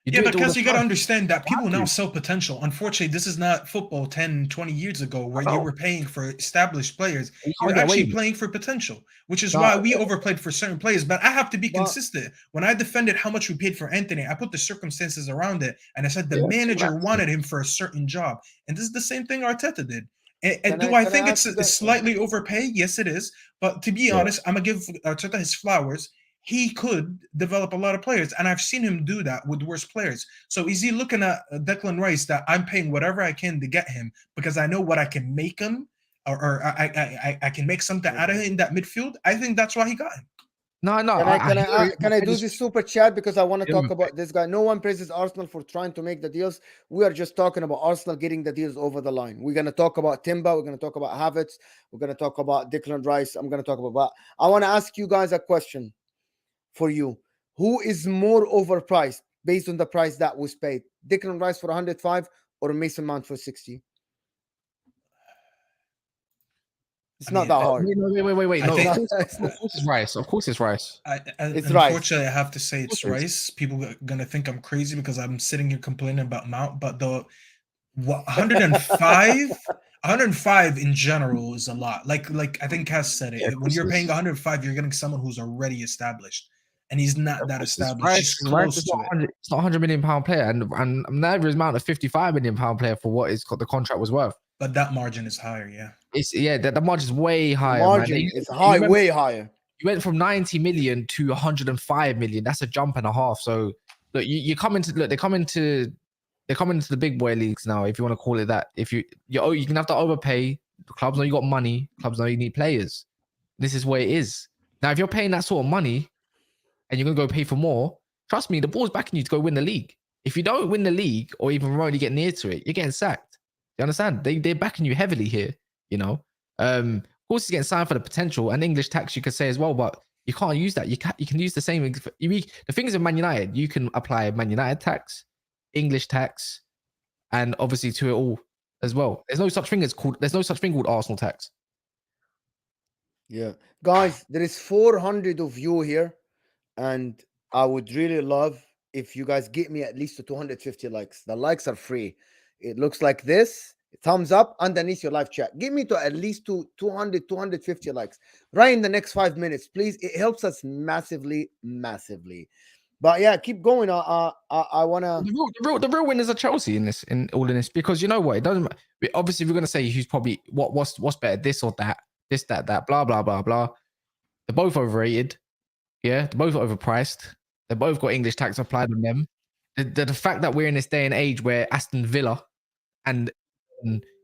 Yeah, do it all because the you got to time. understand that people have now to. sell potential. Unfortunately, this is not football 10, 20 years ago where you know. were paying for established players. You You're can't get away actually with it. playing for potential, which is No, why we overplayed for certain players. But I have to be but consistent. When I defended how much we paid for Anthony, I put the circumstances around it, and I said the Yeah, manager correct. wanted him for a certain job, and this is the same thing Arteta did. And can do I I can I think ask you it's guys? slightly overpay? Yes, it is. But to be Yeah. honest, I'm gonna give Arteta his flowers. He could develop a lot of players, and I've seen him do that with worse players. So is he looking at Declan Rice that I'm paying whatever I can to get him because I know what I can make him, or I can make something out of him in that midfield? I think that's why he got him. No, Can I do this super chat because I want to talk Yeah. about this guy? No one praises Arsenal for trying to make the deals. We are just talking about Arsenal getting the deals over the line. We're gonna talk about Timber. We're gonna talk about Havertz. We're gonna talk about Declan Rice. I'm gonna talk about. I want to ask you guys a question for you. Who is more overpriced based on the price that was paid? Declan Rice for 105 or Mason Mount for 60? It's I not mean, that hard. Wait. I No, think- of course it's Rice. Of course it's Rice. It's Rice. Unfortunately, I have to say it's Okay. Rice. People are gonna think I'm crazy because I'm sitting here complaining about Mount, but the 105, 105 in general is a lot. Like I think Cass said it. Yeah, of When course you're it paying is. 105, you're getting someone who's already established, and he's not that established. Rice, He's Rice close is to not it. 100, it's not £100 million player, and neither is Mount a £55 million player for what the contract was worth. But that margin is higher, yeah. It's the margin's way higher. Margin man. is high, remember, way higher. you went from 90 million to 105 million. That's a jump and a half. So look, you come into they're coming into the big boy leagues now, if you want to call it that. If you can have to overpay. The clubs know you got money. Clubs know you need players. This is where it is. Now, if you're paying that sort of money and you're gonna go pay for more, trust me, the ball's backing you to go win the league. If you don't win the league or even remotely get near to it, you're getting sacked. You understand? They're backing you heavily here. You know. Of course, he's getting signed for the potential and English tax, you could say as well, but you can't use that. You can use the same. The thing is, in Man United, you can apply Man United tax, English tax, and obviously to it all as well. There's no such thing called Arsenal tax. Yeah, guys, there is 400 of you here, and I would really love if you guys get me at least to 250 likes. The likes are free. It looks like this. Thumbs up underneath your live chat. Give me to at least 200, 250 likes right in the next 5 minutes, please. It helps us massively. But yeah, keep going. I wanna. The real winners are Chelsea in all of this, because you know what? It doesn't. Obviously, if we're gonna say who's probably what's better, this or that, this, that, blah blah blah blah. They're both overrated. Yeah, they're both overpriced. They both got English tax applied on them. The fact that we're in this day and age where Aston Villa and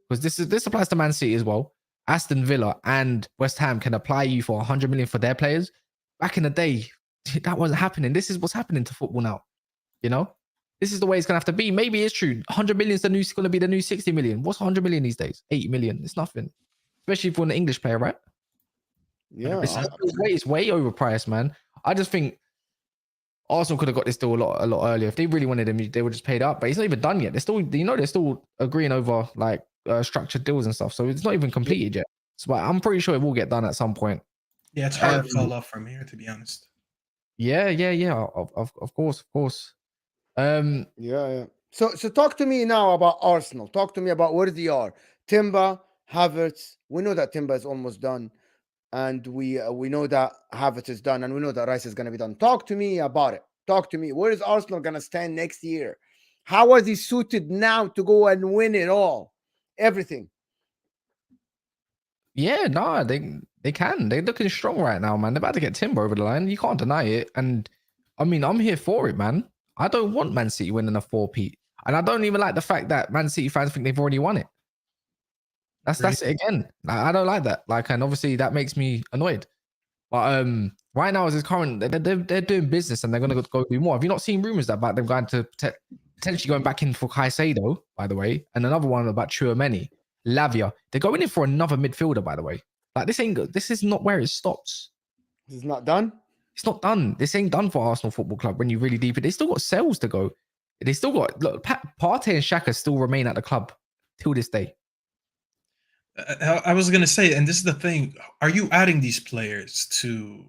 because this applies to Man City as well, Aston Villa and West Ham can apply you for 100 million for their players. Back in the day, that wasn't happening. This is what's happening to football now. You know, this is the way it's gonna have to be. Maybe it's true. 100 million is gonna be the new 60 million. What's 100 million these days? 80 million. It's nothing, especially for an English player, right? Yeah, It's way overpriced, man. I just think Arsenal could have got this deal a lot earlier. If they really wanted him, they would just paid up. But it's not even done yet. They're still agreeing over like structured deals and stuff. So it's not even completed yet. So but I'm pretty sure it will get done at some point. Yeah, it's hard to fall off from here, to be honest. Yeah. Of course. Yeah. So talk to me now about Arsenal. Talk to me about where they are. Timber, Havertz. We know that Timber is almost done. And we know that Havertz is done, and we know that Rice is going to be done. Talk to me about it. Talk to me. Where is Arsenal going to stand next year? How are they suited now to go and win it all? Everything. Yeah, no, they can. They're looking strong right now, man. They're about to get Timber over the line. You can't deny it. And I mean, I'm here for it, man. I don't want Man City winning a 4-peat. And I don't even like the fact that Man City fans think they've already won it. That's it again. I don't like that. Like, and obviously that makes me annoyed. But right now, as it's current, they're doing business and they're gonna go do more. Have you not seen rumors about them going to potentially going back in for Caicedo, by the way, and another one about Tchouameni, Lavia? They're going in for another midfielder, by the way. Like this ain't good. This is not where it stops. This is not done. It's not done. This ain't done for Arsenal Football Club. When you really deep it, they still got sales to go. They still got Partey and Xhaka still remain at the club till this day. I was gonna say, and this is the thing: are you adding these players to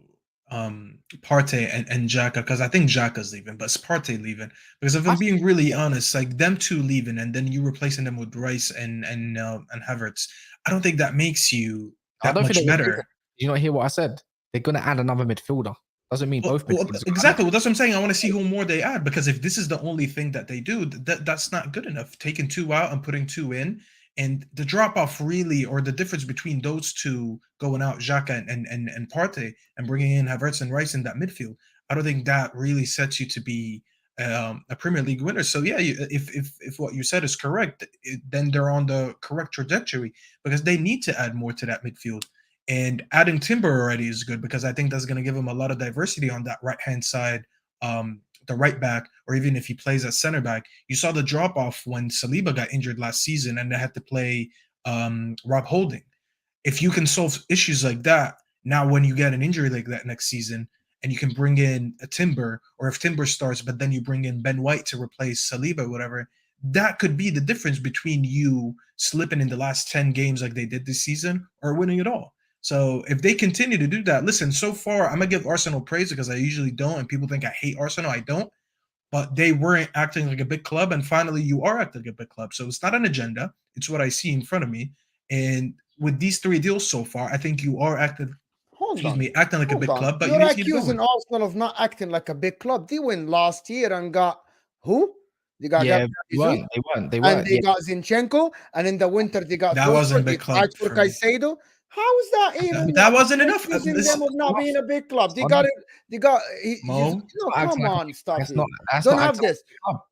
Partey and Xhaka, because I think Xhaka's leaving, but it's Partey leaving. Because if I'm being really honest, like them two leaving and then you replacing them with Rice and Havertz, I don't think that makes you I that don't much think they're better. you not hear what I said? They're gonna add another midfielder. Doesn't mean both midfielders. Exactly. Well, that's what I'm saying. I want to see who more they add, because if this is the only thing that they do, that's not good enough. Taking two out and putting two in, and the drop off really, or the difference between those two going out, Xhaka and Partey, and bringing in Havertz and Rice in that midfield, I don't think that really sets you to be a Premier League winner. So yeah, if what you said is correct, then they're on the correct trajectory, because they need to add more to that midfield. And adding Timber already is good, because I think that's going to give him a lot of diversity on that right-hand side, the right back, or even if he plays at center back. You saw the drop-off when Saliba got injured last season and they had to play Rob Holding. If you can solve issues like that, now when you get an injury like that next season, and you can bring in a Timber, or if Timber starts, but then you bring in Ben White to replace Saliba or whatever, that could be the difference between you slipping in the last 10 games like they did this season or winning it all. So if they continue to do that, listen, so far, I'm going to give Arsenal praise, because I usually don't, and people think I hate Arsenal. I don't. But they weren't acting like a big club, and finally you are acting like a big club. So it's not an agenda. It's what I see in front of me. And with these 3 deals so far, I think you are acting like a big club. But you're you need to keep accusing going. Arsenal of not acting like a big club. They went last year and got who? They got yeah, Gabriel they weren't. and they got Zinchenko, and in the winter they got That wasn't a big club for for me. Caicedo. How is that even? That wasn't enough. Accusing Listen, them of not being a big club. They got it. They got. Mo, No, come on, stop That's it. not. That's Don't not have acting this. like a club.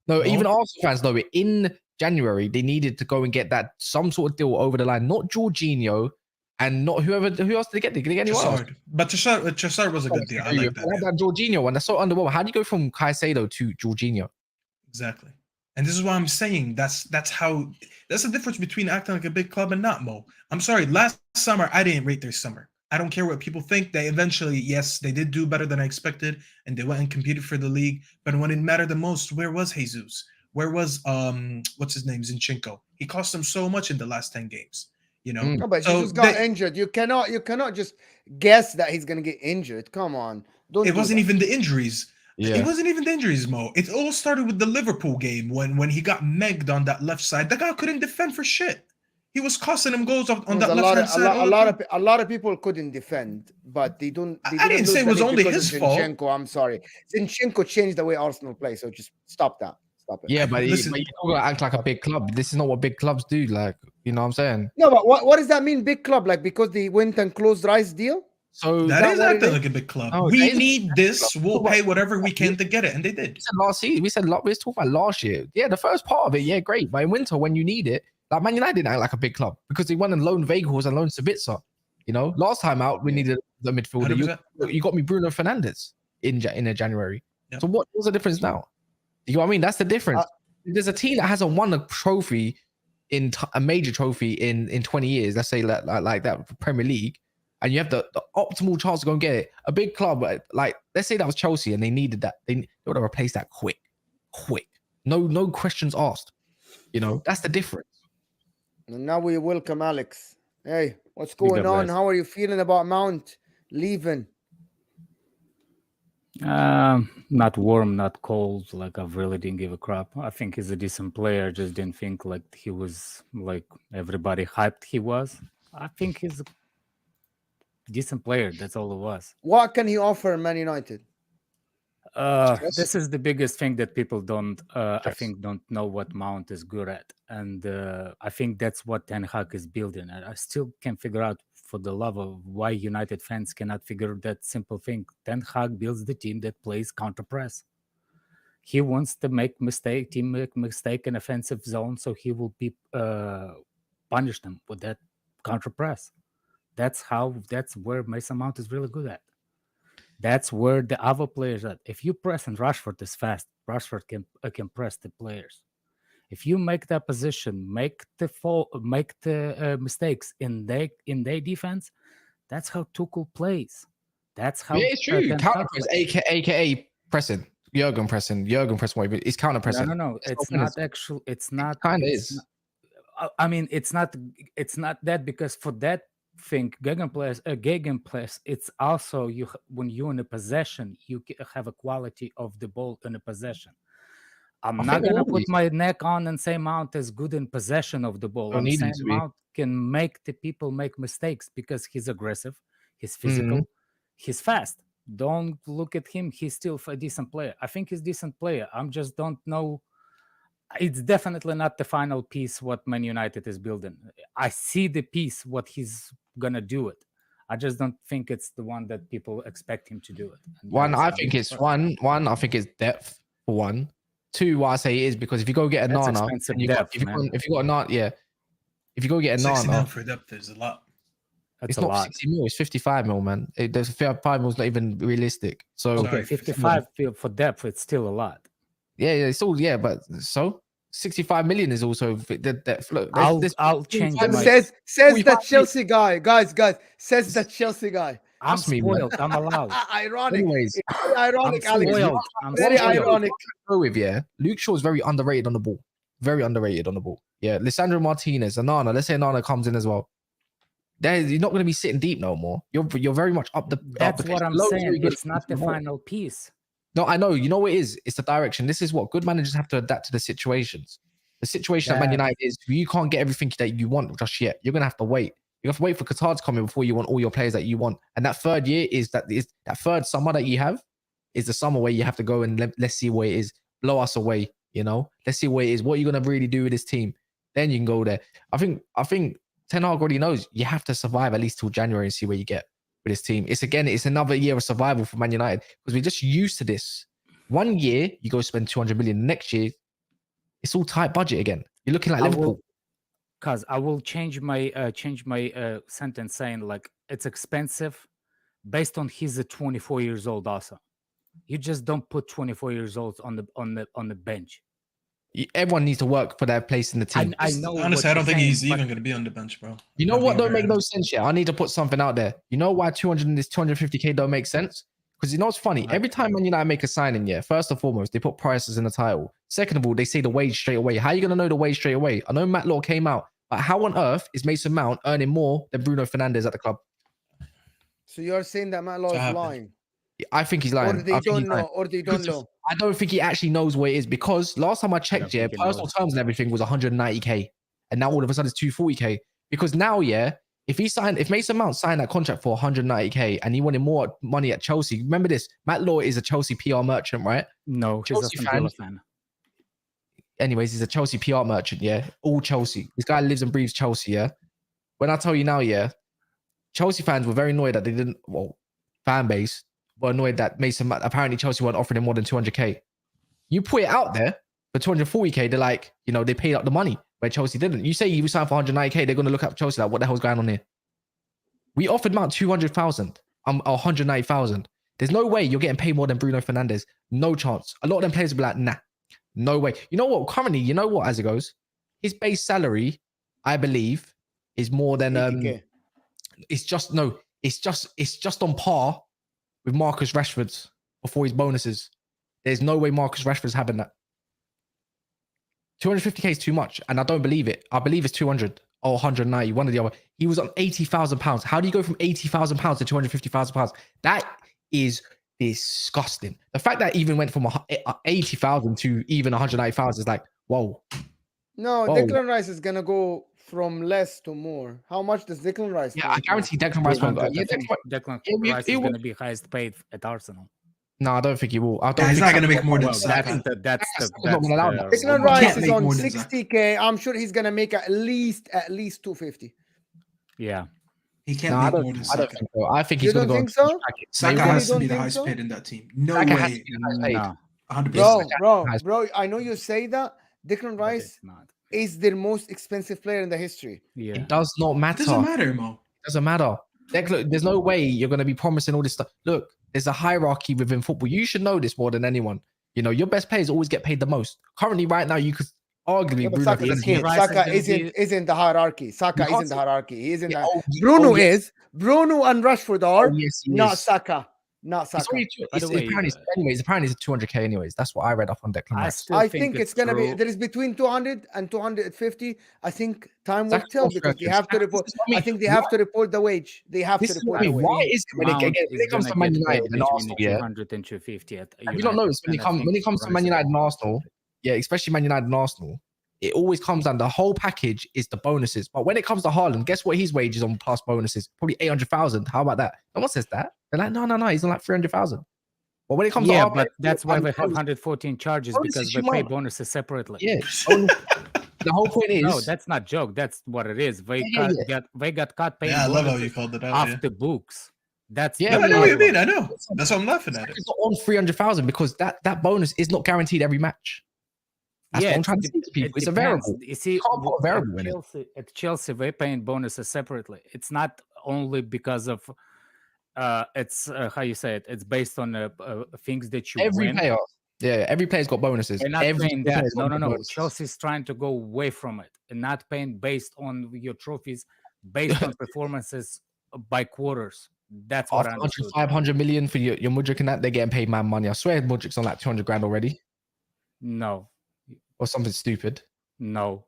No, No. even Arsenal fans know it. In January, they needed to go and get that some sort of deal over the line. Not Jorginho, and not who else did they get? Did they get anyone else? But Trossard was a good deal. I like that. That Jorginho one. That's so underwhelming. How do you go from Caicedo to Jorginho? Exactly. And this is why I'm saying that's the difference between acting like a big club and not, Mo. I'm sorry, last summer I didn't rate their summer. I don't care what people think. They eventually, yes, they did do better than I expected, and they went and competed for the league. But when it mattered the most, where was Jesus? Where was what's his name, Zinchenko? He cost them so much in the last 10 games. You know, No, but so he just got injured. You cannot just guess that he's gonna get injured. Come on, don't. It wasn't even the injuries. Yeah. It wasn't even the injuries, Mo. It all started with the Liverpool game when he got megged on that left side. That guy couldn't defend for shit. He was costing him goals on that left hand side. A lot of people couldn't defend, but they don't. I didn't say it was only his fault. Zinchenko, I'm sorry. Zinchenko changed the way Arsenal play, so just stop that. Stop it. Yeah, but Listen, you're not gonna act like a big club. This is not what big clubs do. Like, you know what I'm saying? No, but what does that mean, big club? Like because they went and closed Rice deal? So that is acting like a big club. No, we need this. We'll pay whatever we can to get it, and they did. We said last season. We was talking about last year. Yeah, the first part of it, yeah, great. But in winter, when you need it, like Man United didn't act like a big club because they won and loaned Weghorst and loaned Sabitzer. You know, last time out we needed the midfielder. You got me Bruno Fernandes in January. Yep. So what's the difference now? You know what I mean? That's the difference. There's a team that hasn't won a trophy a major trophy in 20 years. Let's say like that for Premier League. And you have the optimal chance to go and get it. A big club, like let's say that was Chelsea, and they needed that. They would have replaced that quick. No questions asked. You know, that's the difference. And now we welcome Alex. Hey, what's going on? How are you feeling about Mount leaving? Not warm, not cold. Like I really didn't give a crap. I think he's a decent player. Just didn't think like he was like everybody hyped he was. I think he's decent player. That's all it was. What can he offer Man United? This is the biggest thing that people don't know what Mount is good at, and I think that's what Ten Hag is building. And I still can't figure out, for the love of why United fans cannot figure that simple thing. Ten Hag builds the team that plays counter press. He wants to make mistake in offensive zone, so he will punish them with that counter press. That's where Mason Mount is really good at. That's where the other players are. If you press and Rashford is fast, Rashford can press the players. If you make that position, make the mistakes in their defense, that's how Tuchel plays. That's how it's true. Counter press, aka pressing. Jurgen pressing. It's counter pressing. No. It's not actual. It's not. Kind of is. I mean, it's not that, because for that think gegenpress, it's also when you're in a possession, you have a quality of the ball in a possession. I'm not gonna put my neck on and say Mount is good in possession of the ball. I'm saying Mount can make the people make mistakes because he's aggressive, he's physical, he's fast. Don't look at him. He's still a decent player. I think he's a decent player. I just don't know. It's definitely not the final piece what Man United is building. I see the piece, what he's gonna do it. I just don't think it's the one that people expect him to do it. I think it's I think it's depth for one. Two, what I say is because if you go get a Nana, if you got a Nana, if you go get a Nana for depth, there's a lot. It's not 60 mil, it's 55 mil, man. There's 55 mil is not even realistic. So okay, 55 for depth, it's still a lot. Yeah, it's all but so 65 million is also that. Look, I'll change. Says that Chelsea guy, guys. Says that Chelsea guy. I'm spoiled. I'm allowed. Ironic. Anyways, ironic, I'm Alex. I'm very spoiled. ironic. Go with Luke Shaw is very underrated on the ball. Very underrated on the ball. Yeah, Lisandro Martinez, Onana. Let's say Onana comes in as well. You're not going to be sitting deep no more. You're very much up the. That's up the what I'm saying. It's not the final piece. No, I know. You know what it is? It's the direction. This is what good managers have to adapt to the situations. The situation at Man United is you can't get everything that you want just yet. You're going to have to wait. You have to wait for Qatar to come in before you want all your players that you want. And that third year is that third summer that you have is the summer where you have to go and let's see where it is. Blow us away, Let's see where it is. What are you going to really do with this team? Then you can go there. I think Ten Hag already knows you have to survive at least till January and see where you get with this team. It's another year of survival for Man United because we're just used to this. 1 year, you go spend 200 million. Next year, it's all tight budget again. You're looking like Liverpool. Because I will change my sentence saying like it's expensive based on he's 24 years old also. You just don't put 24 years old on the bench. Everyone needs to work for their place in the team. I know. Honestly, I don't think he's even going to be on the bench, bro. You know what don't make no sense yet? I need to put something out there. You know why 250k don't make sense? Because you know what's funny? Every time Man United make a signing, first and foremost, they put prices in the title. Second of all, they say the wage straight away. How are you going to know the wage straight away? I know Matt Law came out, but how on earth is Mason Mount earning more than Bruno Fernandes at the club? So you're saying that Matt Law is lying? I think he's lying. Or they don't know. I don't think he actually knows what it is because last time I checked, personal terms and everything was 190k, and now all of a sudden it's 240k. Because now, if Mason Mount signed that contract for 190k and he wanted more money at Chelsea, remember this: Matt Law is a Chelsea PR merchant, right? No, he's a fan. Anyways, he's a Chelsea PR merchant, all Chelsea. This guy lives and breathes Chelsea, When I tell you now, Chelsea fans were very annoyed that they didn't. Well, fan base were annoyed that Mason Mount, apparently Chelsea weren't offering him more than 200k. You put it out there for 240k, they're like, they paid up the money, where Chelsea didn't. You say you signed for 190k, they're going to look at Chelsea like, what the hell's going on here? We offered Mount 200,000, 190,000. There's no way you're getting paid more than Bruno Fernandes. No chance. A lot of them players will be like, nah, no way. You know what? Currently, as it goes, his base salary, I believe, is more than it's just on par with Marcus Rashford's before his bonuses. There's no way Marcus Rashford's having that. 250k is too much, and I don't believe it. I believe it's 200 or 190, one or the other. He was on 80,000 pounds. How do you go from 80,000 pounds to 250,000 pounds? That is disgusting. The fact that it even went from 80,000 to even 190,000 is like, whoa. No, whoa. Declan Rice is gonna go from less to more. How much does Declan Rice? I guarantee Declan Rice won't go. Declan Rice is going to be highest paid at Arsenal. No, I don't think he will. He's not going to make more than Declan Rice is on 60k. I'm sure he's going to make at least 250. Yeah. He can't make more than Saka. I think he's going to go. Think so? Saka has to be the highest paid in that team. No way. No. 100%. Bro, I know you say that. Declan Rice is the most expensive player in the history. Yeah. It does not matter. It doesn't matter, Mo. It doesn't matter. Look, there's no way you're going to be promising all this stuff. Look, there's a hierarchy within football. You should know this more than anyone. Your best players always get paid the most. Currently, right now, you could arguably Bruno. Saka isn't the hierarchy. Saka isn't the hierarchy. He isn't. Bruno is. Bruno and Rashford are not Saka. not It's Saka. only By the way, apparently it's 200k anyways. That's what I read up on Declan I Rice. still I think it's gonna be true. there is between 200 and 250. I think time will Saka's tell not because they 300. have to This report. is what I mean. I think they have to report the wage. They have to This is report what I the mean. wage. Why is when Mount it comes is to Man gonna get United paid and between Arsenal, yeah. 200 and 250 at Have you not noticed when it comes to Man United and Arsenal, yeah, especially Man United and Arsenal, it always comes down. The whole package is the bonuses. But when it comes to Haaland, guess what his wages on plus bonuses? Probably 800,000. How about that? No one says that. They're like, no, he's on like 300,000. But when it comes to Yeah, our but that's why we have bonuses, 114 charges bonuses because you we pay want. bonuses separately. Yeah. The whole point is No, that's not joke. That's what it is. They got caught paying Yeah, I love how you bonuses called it out. off Yeah. the books. That's Yeah, No, I know what you mean. I know. That's why I'm laughing at it. it's not on 300,000 because that bonus is not guaranteed every match. That's what I'm trying to say to people. It's a variable. You see, You can't put a variable in it. at Chelsea, they're paying bonuses separately. It's not only because of it's how you say it. It's based on things that you Every win. player, yeah, every player's got bonuses. They're not Every paying single that. player's got No. bonuses. Chelsea's trying to go away from it and not paying based on your trophies, based on performances by quarters. That's what I After understood. 500 million for your Mudryk and that, they're getting paid man money. I swear Mudryk's on like 200 grand already No, or something stupid. no.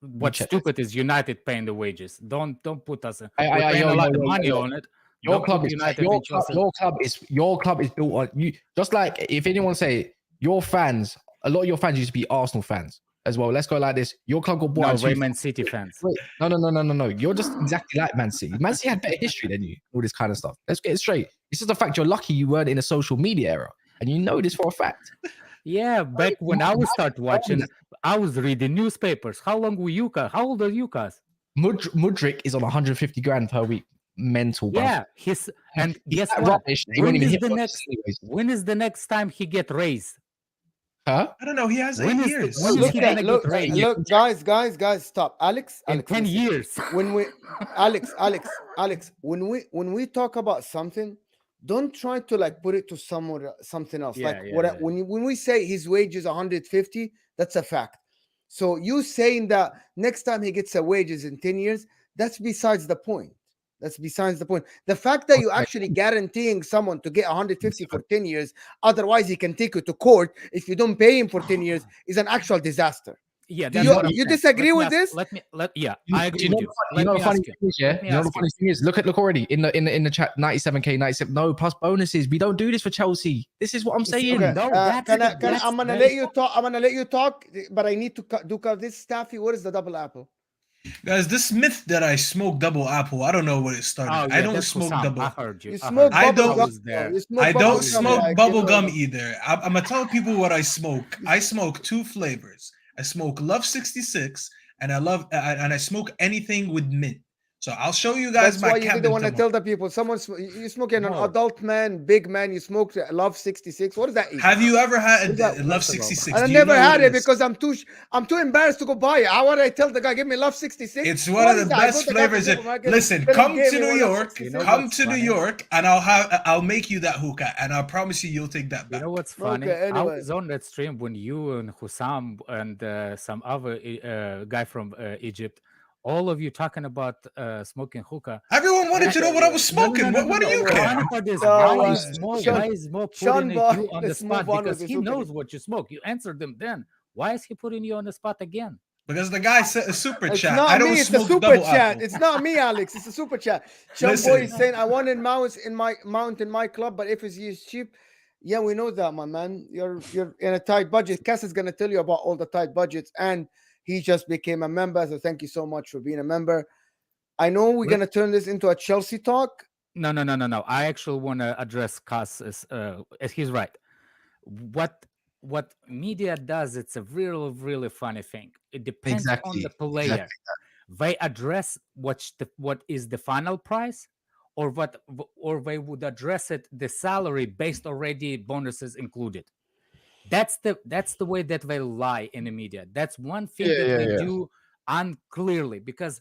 What's check stupid is United paying the wages. Don't put us. We're Yo, paying a lot of yo, money yo. on it. Your Don't club put is United your and club, Chelsea. your club is built on you. Just like if anyone say your fans, a lot of your fans used to be Arsenal fans as well. Let's go like this. Your club got bought No, out. we're Man City fans. Wait, no. You're just exactly like Man City. Man City had better history than you. All this kind of stuff. Let's get it straight. It's just the fact you're lucky you weren't in a social media era, and you know this for a fact. Yeah, back when I was start watching, I was reading newspapers. How long were you guys? How old are you guys? Mudryk is on 150 grand per week. Mental, bro. Yeah, and guess that what? rubbish. He won't even hit When is the next time he get raised? Huh? I don't know. He has When 8 is years. when is he gonna get raised? Look, guys, stop. Alex, In 10 listen. years. When we Alex, when we talk about something, don't try to like put it to something else. Yeah, like yeah. when we say his wage is 150, that's a fact. So you saying that next time he gets a wages in 10 years, that's besides the point. That's besides the point. The fact that you actually guaranteeing someone to get 150 for 10 years, otherwise he can take you to court if you don't pay him for 10 years, is an actual disaster. Yeah, Do that's what I'm you saying. disagree Let me with ask- this? I agree with you. You know Let the me funny ask thing you. is, yeah. Let me You know the ask funny thing is, look already in the chat, 97k, 97. No plus bonuses. We don't do this for Chelsea. This is what I'm saying. Okay. No, I'm gonna let you talk. I'm gonna let you talk, but I need to cut this. Staffy, what is the double apple? Guys, this myth that I smoke double apple, I don't know where it started. Oh, yeah, I don't that's smoke Hussam. double. I heard you. You I smoke heard you. I bubble don't- gum. was there. You smoke I bubble don't gum smoke like, bubble you know, gum either. I'm gonna tell people what I smoke. I smoke 2 flavors. I smoke Love 66, and I smoke anything with mint. So I'll show you guys That's my why you didn't cabinet. want to tomorrow. tell the people. You smoking an No. adult man, big man. You smoked Love 66. What does that? Have you ever had Is that- Love First of all, 66? And I Do you never know what had it is? because I'm too embarrassed to go buy it. How would I tell the guy, give me Love 66? It's one of the is that? I go best to the goddamn flavors. supermarket, Listen, tell him, come give to me New one Love York. 66. You know Come what's to New funny? York, and I'll make you that hookah, and I promise you'll take that You back. know what's funny? Okay, I anyway. was on that stream when you and Hussam and some other guy from Egypt, all of you talking about smoking hookah. Everyone wanted to know what I was smoking. What do you no. The care? funny part is, So, why is Mo Sean putting Boy, you on the let's spot? move on Because with he this knows hookah. what you smoke. You answered him then. Why is he putting you on the spot again? Because the guy said a super It's chat. not I don't me. It's a smoke super double chat. apple. It's not me, Alex. It's a super chat. Sean Listen. Boy is saying I wanted mounts in my club, but if it's used cheap, yeah, we know that, my man. You're in a tight budget. Cass is gonna tell you about all the tight budgets, and he just became a member. So thank you so much for being a member. I know we're gonna turn this into a Chelsea talk. No. I actually want to address Cass. He's right. What media does, it's a really funny thing. It depends on Exactly, the player. exactly They address what is the final price, or they would address it the salary based already bonuses included. That's the way that they lie in the media. That's one thing that they do unclearly, because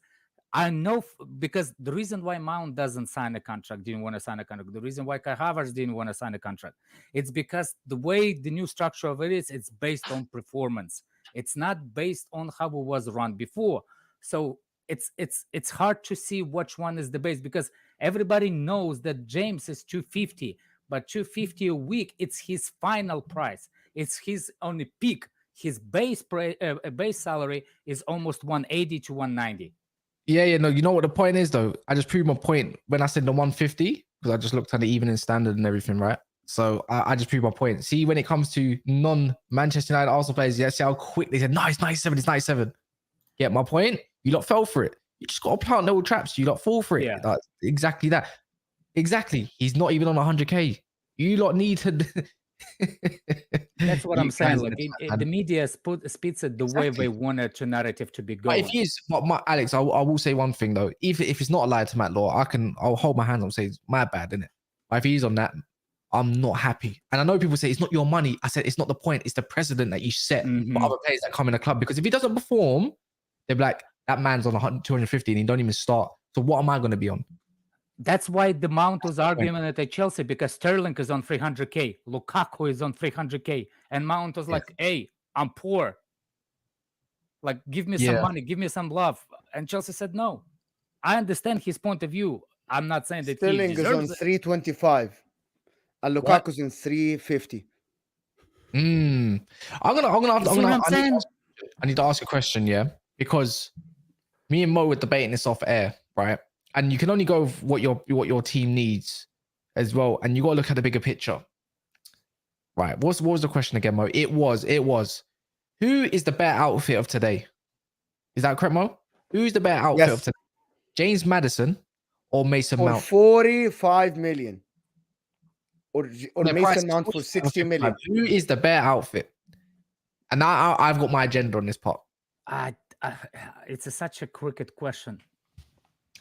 I know because the reason why Mount didn't sign a contract, the reason why Kai Havertz didn't want to sign a contract, it's because the way the new structure of it is, it's based on performance. It's not based on how it was run before. So it's hard to see which one is the base, because everybody knows that James is 250, but 250 a week, it's his final price. It's his only peak. His base salary is almost 180 to 190. Yeah, no. You know what the point is, though? I just proved my point when I said the 150, because I just looked at the evening standard and everything, right? So I just proved my point. See, when it comes to non-Manchester United Arsenal players, yeah, see how quick they said, no, it's 97, it's 97. Get my point? You lot fell for it. You just got to plant little traps. You lot fall for it. Yeah. Exactly that. Exactly. He's not even on 100K. You lot need to... That's what I'm saying. Like the media spits it the way they want a narrative to be going. But if he is, Alex, I will say one thing though. If it's not a lie to Matt Law, I'll hold my hands up and say it's my bad, isn't it? But if he's on that, I'm not happy. And I know people say it's not your money. I said it's not the point. It's the precedent that you set for other players that come in the club. Because if he doesn't perform, they'll be like, that man's on 250 and he don't even start. So what am I going to be on? That's why the Mount was arguing at Chelsea, because Sterling is on 300K, Lukaku is on 300K, and Mount was like, hey, I'm poor. Like, give me some money, give me some love. And Chelsea said no. I understand his point of view. I'm not saying that Sterling is on 325 and Lukaku's in 350. I need to ask a question, yeah? Because me and Mo were debating this off air, right? And you can only go with what your team needs as well. And you got to look at the bigger picture. Right. What was the question again, Mo? It was, who is the better outfit of today? Is that correct, Mo? Who's the better outfit of today? James Maddison or Mason Mount? 45 million. Or Mason Mount for 60 million. Who is the better outfit? And I've got my agenda on this part. It's such a cricket question.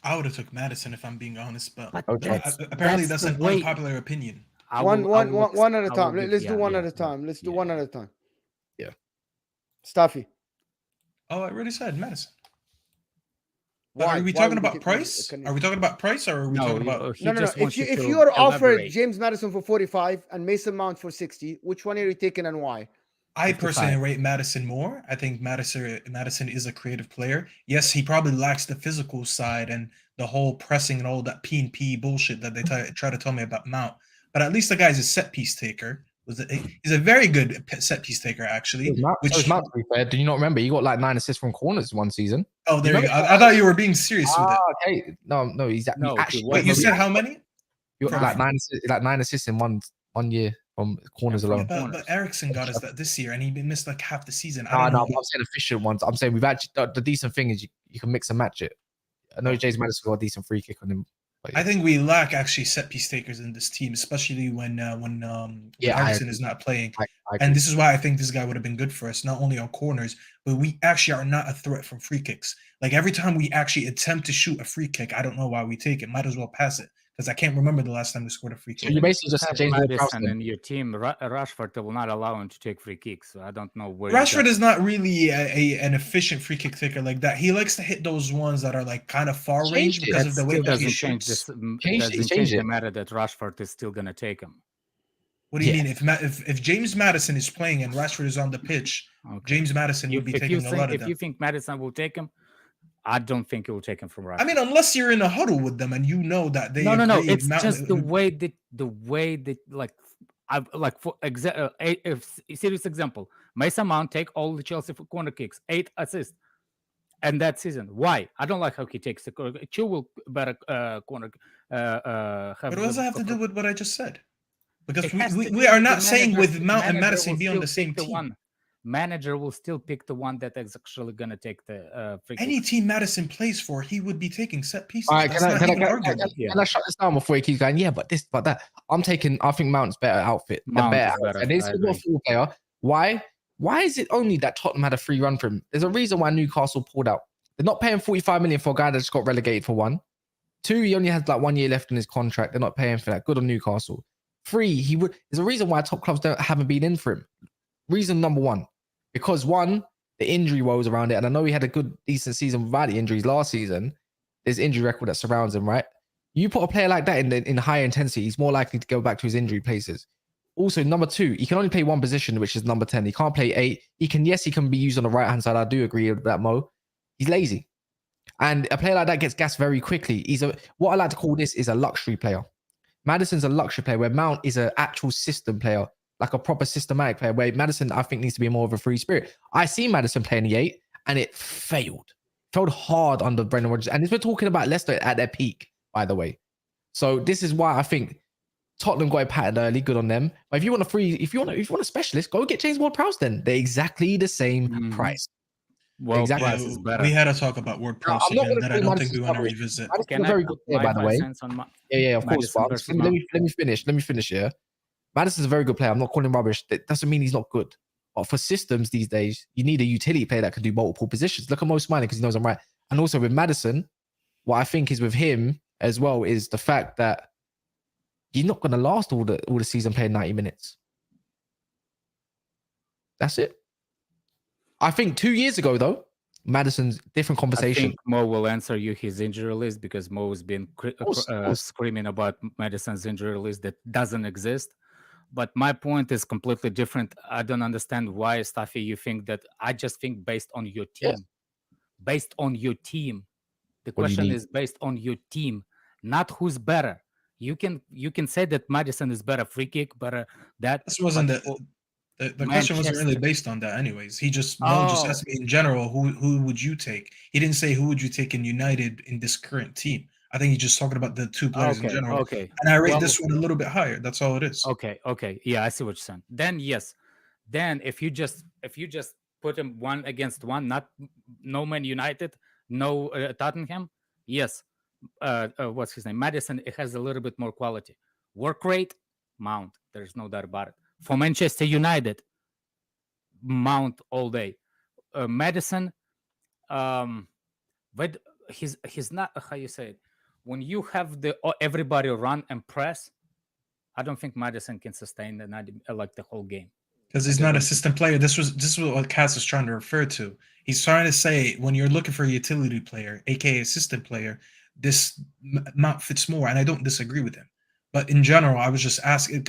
I would have took Maddison if I'm being honest, but apparently that's an unpopular opinion. One at a time. Let's do one at a time. Let's do one at a time. Yeah. Staffy. Oh, I already said Maddison. Why? Are we talking about price? Are we talking about price, or are we talking about? No. If you are offered James Maddison for 45 and Mason Mount for 60, which one are you taking and why? I personally rate Maddison more. I think Maddison is a creative player. Yes, he probably lacks the physical side and the whole pressing and all that P&P bullshit that they try to tell me about Mount. But at least the guy's a set piece taker. He's a very good set piece taker, actually. Mount, to be fair, do you not remember? He got like 9 assists from corners one season. Oh, there you go. I thought you were being serious with it. Okay. No, he's actually. Wait, you said how many? You got like 9 assists in one year from corners alone. But Ericsson got us that this year, and he missed like half the season. No, I'm saying efficient ones. I'm saying we've actually the decent thing is you can mix and match it. I know James Maddison got a decent free kick on him. I think we lack actually set piece takers in this team, especially when Ericsson is not playing. And this is why I think this guy would have been good for us, not only on corners, but we actually are not a threat from free kicks. Like every time we actually attempt to shoot a free kick, I don't know why we take it. Might as well pass it, because I can't remember the last time we scored a free kick. So you basically just said James Maddison in your team. Rashford will not allow him to take free kicks. So I don't know where. Rashford is not really an efficient free kick taker like that. He likes to hit those ones that are like kind of far range because of the way that he shoots. Doesn't change the matter that Rashford is still going to take him. What do you mean? If James Maddison is playing and Rashford is on the pitch, James Maddison would be taking a lot of them. If you think Maddison will take him, I don't think it will take him from Rashford. I mean, unless you're in a huddle with them and you know that they no. It's just the way that for a serious example, Mason Mount take all the Chelsea corner kicks, 8 assists, and that season. Why? I don't like how he takes the corner. Chu will better corner. But what does that have to do with what I just said? Because we are not saying with Mount and Maddison be on the same team. Manager will still pick the one that is actually going to take the free kick. Any team Maddison plays for, he would be taking set pieces. All right, can I shut this down before he keeps going? Yeah, but this, but that. I think Mount's better outfit. And he's a full player. Why? Why is it only that Tottenham had a free run for him? There's a reason why Newcastle pulled out. They're not paying 45 million for a guy that just got relegated for 1. 2, he only has like 1 year left in his contract. They're not paying for that. Good on Newcastle. 3, there's a reason why top clubs haven't been in for him. Reason number 1. Because 1, the injury woes around it. And I know he had a good, decent season without the injuries last season. There's injury record that surrounds him, right? You put a player like that in high intensity, he's more likely to go back to his injury places. Also, number 2, he can only play one position, which is number 10. He can't play 8. He can be used on the right-hand side. I do agree with that, Mo. He's lazy. And a player like that gets gassed very quickly. What I like to call this is a luxury player. Maddison's a luxury player, where Mount is an actual system player, like a proper systematic player, where Maddison, I think, needs to be more of a free spirit. I see Maddison playing the 8, and it failed. Failed hard under Brendan Rodgers. And this, we're talking about Leicester at their peak, by the way. So this is why I think Tottenham got it patted early, good on them. But if you want a specialist, go get James Ward-Prowse then. They're exactly the same price. Well, Exactly. Price is better. We had to talk about Ward-Prowse I'm not again. gonna That I say don't think Maddison's we want to rubbish. revisit. Maddison's Can a I very good player, my by the 5 way. cents on Yeah, of course. Maddison But versus let me finish. Let me finish. Yeah, Maddison's a very good player. I'm not calling him rubbish. That doesn't mean he's not good. But for systems these days, you need a utility player that can do multiple positions. Look at Mo smiling because he knows I'm right. And also with Maddison, what I think is with him as well is the fact that you're not going to last all the season playing 90 minutes. That's it. I think 2 years ago, though, Maddison's different I conversation. think Mo will answer you his injury list because Mo has been screaming about Maddison's injury list that doesn't exist. But my point is completely different. I don't understand why, Staffy, you think that. I just think based on your team. Yes. Based on your team. The What do you question mean? is based on your team, not who's better. You can say that Maddison is better free kick, better that. This wasn't but the question wasn't really Manchester- based on that anyways. He just Mo just asked me in general, who would you take? He didn't say who would you take in United in this current team. I think he's just talking about the two players in general. Okay. And I rate Well, this one a little bit higher. That's all it is. Okay. Yeah, I see what you're saying. Then yes. Then if you just put him one against one, no Man United, no Tottenham, yes. What's his name? Maddison, it has a little bit more quality. Work rate, Mount. There's no doubt about it. For Manchester United, Mount all day. Maddison, but he's not, how you say it. When you have everybody run and press, I don't think Maddison can sustain the whole game. Because he's not a system player. This is what Cass is trying to refer to. He's trying to say when you're looking for a utility player, aka assistant player, this Mount fits more, and I don't disagree with him. But in general, I was just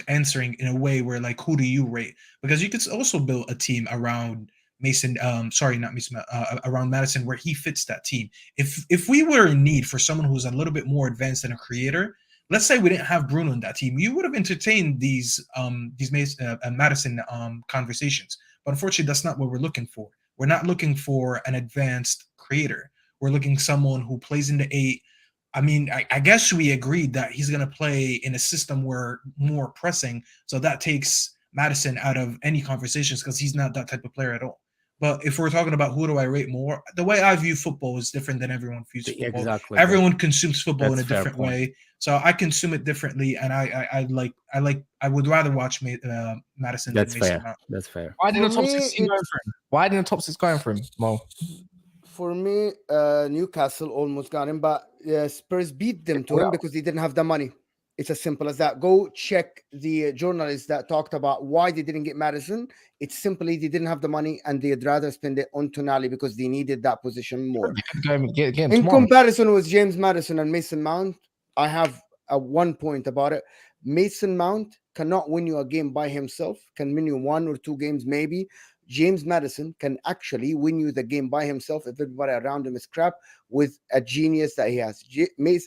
answering in a way where, like, who do you rate? Because you could also build a team around Mason. Around Maddison, where he fits that team. If we were in need for someone who's a little bit more advanced than a creator, let's say we didn't have Bruno in that team, you would have entertained these Maddison conversations. But unfortunately, that's not what we're looking for. We're not looking for an advanced creator. We're looking someone who plays in the 8. I mean, I guess we agreed that he's going to play in a system where more pressing. So that takes Maddison out of any conversations because he's not that type of player at all. But if we're talking about who do I rate more, the way I view football is different than everyone views football. Exactly. Everyone consumes football in a different point. way. So I consume it differently, and I would rather watch Maddison That's than Mason fair. Mount. That's fair. Why didn't the For top me, 6 going for him? Why didn't the top 6 going for him, Mo? For me, Newcastle almost got him, but Spurs beat them to him because they didn't have the money. It's as simple as that. Go check the journalists that talked about why they didn't get Maddison. It's simply they didn't have the money and they'd rather spend it on Tonali because they needed that position more. In comparison with James Maddison and Mason Mount, I have a 1 point about it. Mason Mount cannot win you a game by himself, can win you 1 or 2 games maybe. James Maddison can actually win you the game by himself if everybody around him is crap, with a genius that he has.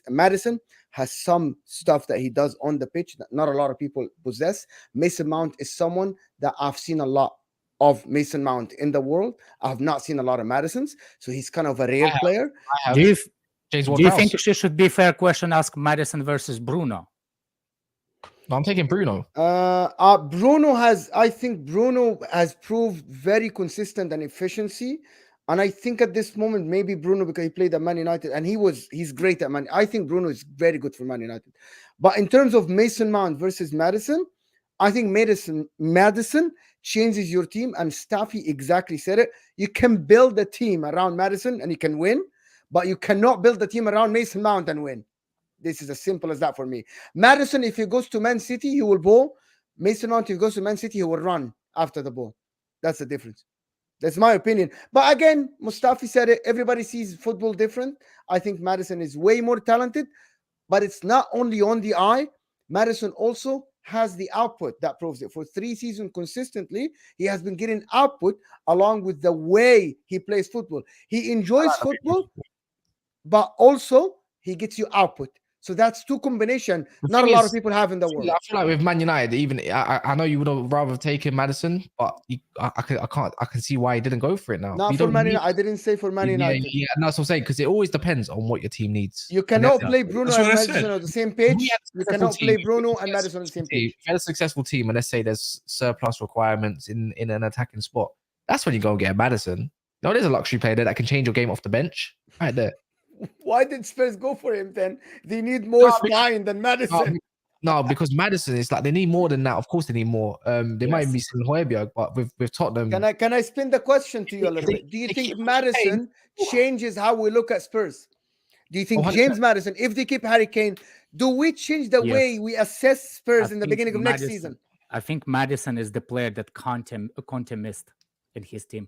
Maddison has some stuff that he does on the pitch that not a lot of people possess. Mason Mount is someone that I've seen a lot of Mason Mount in the world. I have not seen a lot of Maddisons, so he's kind of a rare player. Do you think it should be fair question? Ask Maddison versus Bruno. No, I'm taking Bruno. I think Bruno has proved very consistent and efficiency. And I think at this moment, maybe Bruno, because he played at Man United and he's great at Man. I think Bruno is very good for Man United. But in terms of Mason Mount versus Maddison, I think Maddison changes your team, and Staffy exactly said it. You can build a team around Maddison and you can win, but you cannot build a team around Mason Mount and win. This is as simple as that for me. Maddison, if he goes to Man City, he will ball. Mason Mount, if he goes to Man City, he will run after the ball. That's the difference. That's my opinion. But again, Mustafi said it. Everybody sees football different. I think Maddison is way more talented, but it's not only on the eye. Maddison also has the output that proves it. For 3 seasons consistently, he has been getting output along with the way he plays football. He enjoys football, but also he gets you output. So that's two combination. The Not a thing lot is- of people have in the world. I feel like with Man United, even I know you would have rather taken Maddison, but I can see why he didn't go for it now. Not You for don't Man need- United. I didn't say for Man United. Yeah, that's what I'm saying, because it always depends on what your team needs. You And cannot that's- play Bruno That's and what I Maddison said. on the same If page. we had a You successful cannot team- play if we Bruno had and a Maddison on the same successful team, page. If you had a successful team and let's say there's surplus requirements in an attacking spot, that's when you go and get a Maddison. No, there's a luxury player there that can change your game off the bench. Right there. Why did Spurs go for him then? They need more No, because- spine than Maddison. No, because Maddison is like they need more than that. Of course, they need more. They might even be selling Højbjerg, but with Tottenham, Can I spin the question to you a little bit? Do you they think keep Maddison changes how we look at Spurs? Do you think 100%. James Maddison, if they keep Harry Kane, do we change the Yes. way we assess Spurs I in the think beginning of next Maddison- season? I think Maddison is the player that Conte missed in his team.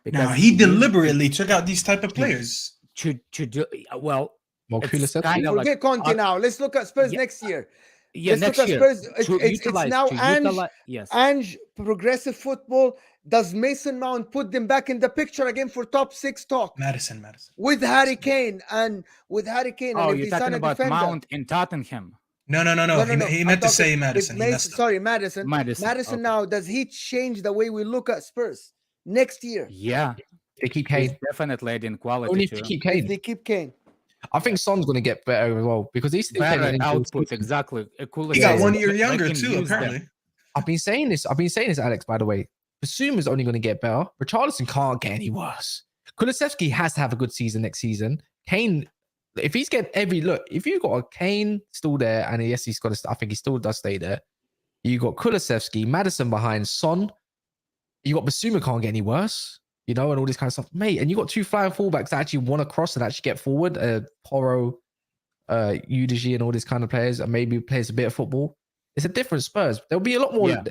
Now Because he used deliberately took out these type of players. to do well. Well, It's Kulisevski. kinda like Forget Conte uh, now. Let's look at Spurs yeah, next year. Yeah, Let's next look at year. Spurs. to It's utilize- now to Ange. utilize- Yes. Ange, progressive football. Does Mason Mount put them back in the picture again for top 6 talk? Madison. With Harry Kane and Oh, if they you're sign talking a about defender. Mount in Tottenham. No. He I'm meant to talking say with Madison. He messed up. Sorry, Maddison. Madison, okay. Now, does he change the way we look at Spurs next year Yeah, They keep he's Kane. definitely adding quality Only if to they him. keep if Kane. they keep Kane? I think Son's going to get better as well because he's still Better playing output, exactly. Cool He got Yeah, 1 year younger too, Them. apparently. I've been saying this, Alex, by the way. Basuma's only going to get better. Richarlison can't get any worse. Kulisevski has to have a good season next season. Kane, if he's getting if you got a Kane still there, and yes, he's got I think he still does stay there. You got Kulisevski, Maddison behind Son. You got Basuma can't get any worse, and all this kind of stuff, mate. And you got two flying fullbacks that actually want to cross and actually get forward. Porro, Udigi, and all these kind of players, and maybe plays a bit of football. It's a different Spurs. There'll be a lot more. Yeah.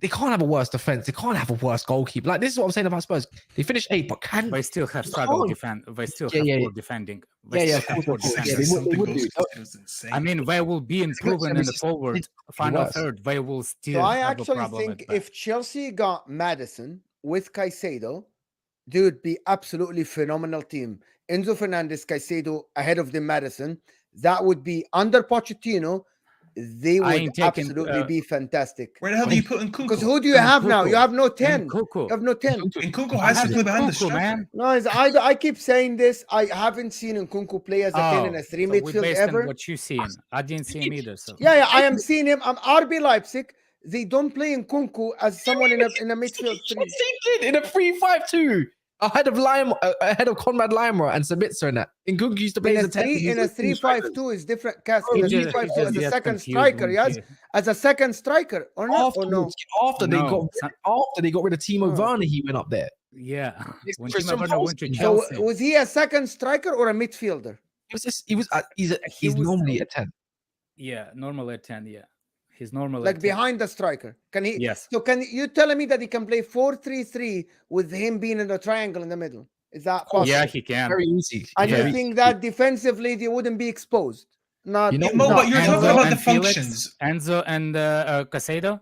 They can't have a worse defense. They can't have a worse goalkeeper. Like, this is what I'm saying about Spurs. They finished 8th, but can They still have struggled defend. They still have poor defending. They Yeah, still have of poor course. defending. Yeah, they Something would do. it was insane. I mean, they will be improving in the forward final worse. third. They will still So I have a actually problem think at back. if Chelsea got Maddison with Caicedo, they would be absolutely phenomenal team. Enzo Fernandez, Caicedo ahead of the Maddison. That would be under Pochettino. They I would ain't taking, absolutely be fantastic. Where the hell do you put in Because Nkunku? who do you have now? You have no 10. And Kuku. You have no 10. Nkunku I has to have play behind the Kuku, striker. man. No, I keep saying this. I haven't seen Nkunku play as a 10 in a 3 so we midfield based on ever. what you seen. I didn't see him either. So Yeah, I am seeing him. I'm RB Leipzig. They don't play Nkunku as someone in a midfield 3. Yes, they did in a 3-5-2. Ahead of Conrad Leimer and Sabitzer and that. Nkunku used to play In as a a 10. 3-5-2 is different. Cast He in a just- 3-5-2 as a gets second confused striker. when Yes, he- as a second striker or not? Or no? After they got rid of Timo Oh. Werner, he went up there. yeah, It's when Christian Timo Werner went to Poulsen. So Chelsea, was he a second striker or a midfielder? He's was- normally a 10. yeah, normally at 10. Yeah, he's normally Like at 10. behind the striker? Can he? Yes. So can you telling me that he can play 4-3-3 with him being in the triangle in the middle? Is that possible? Yeah, he can. Very easy. And Very you think that defensively they wouldn't be exposed? Not. You know, Mo, no. but you're Enzo talking about the and Felix, functions. Enzo and Caicedo.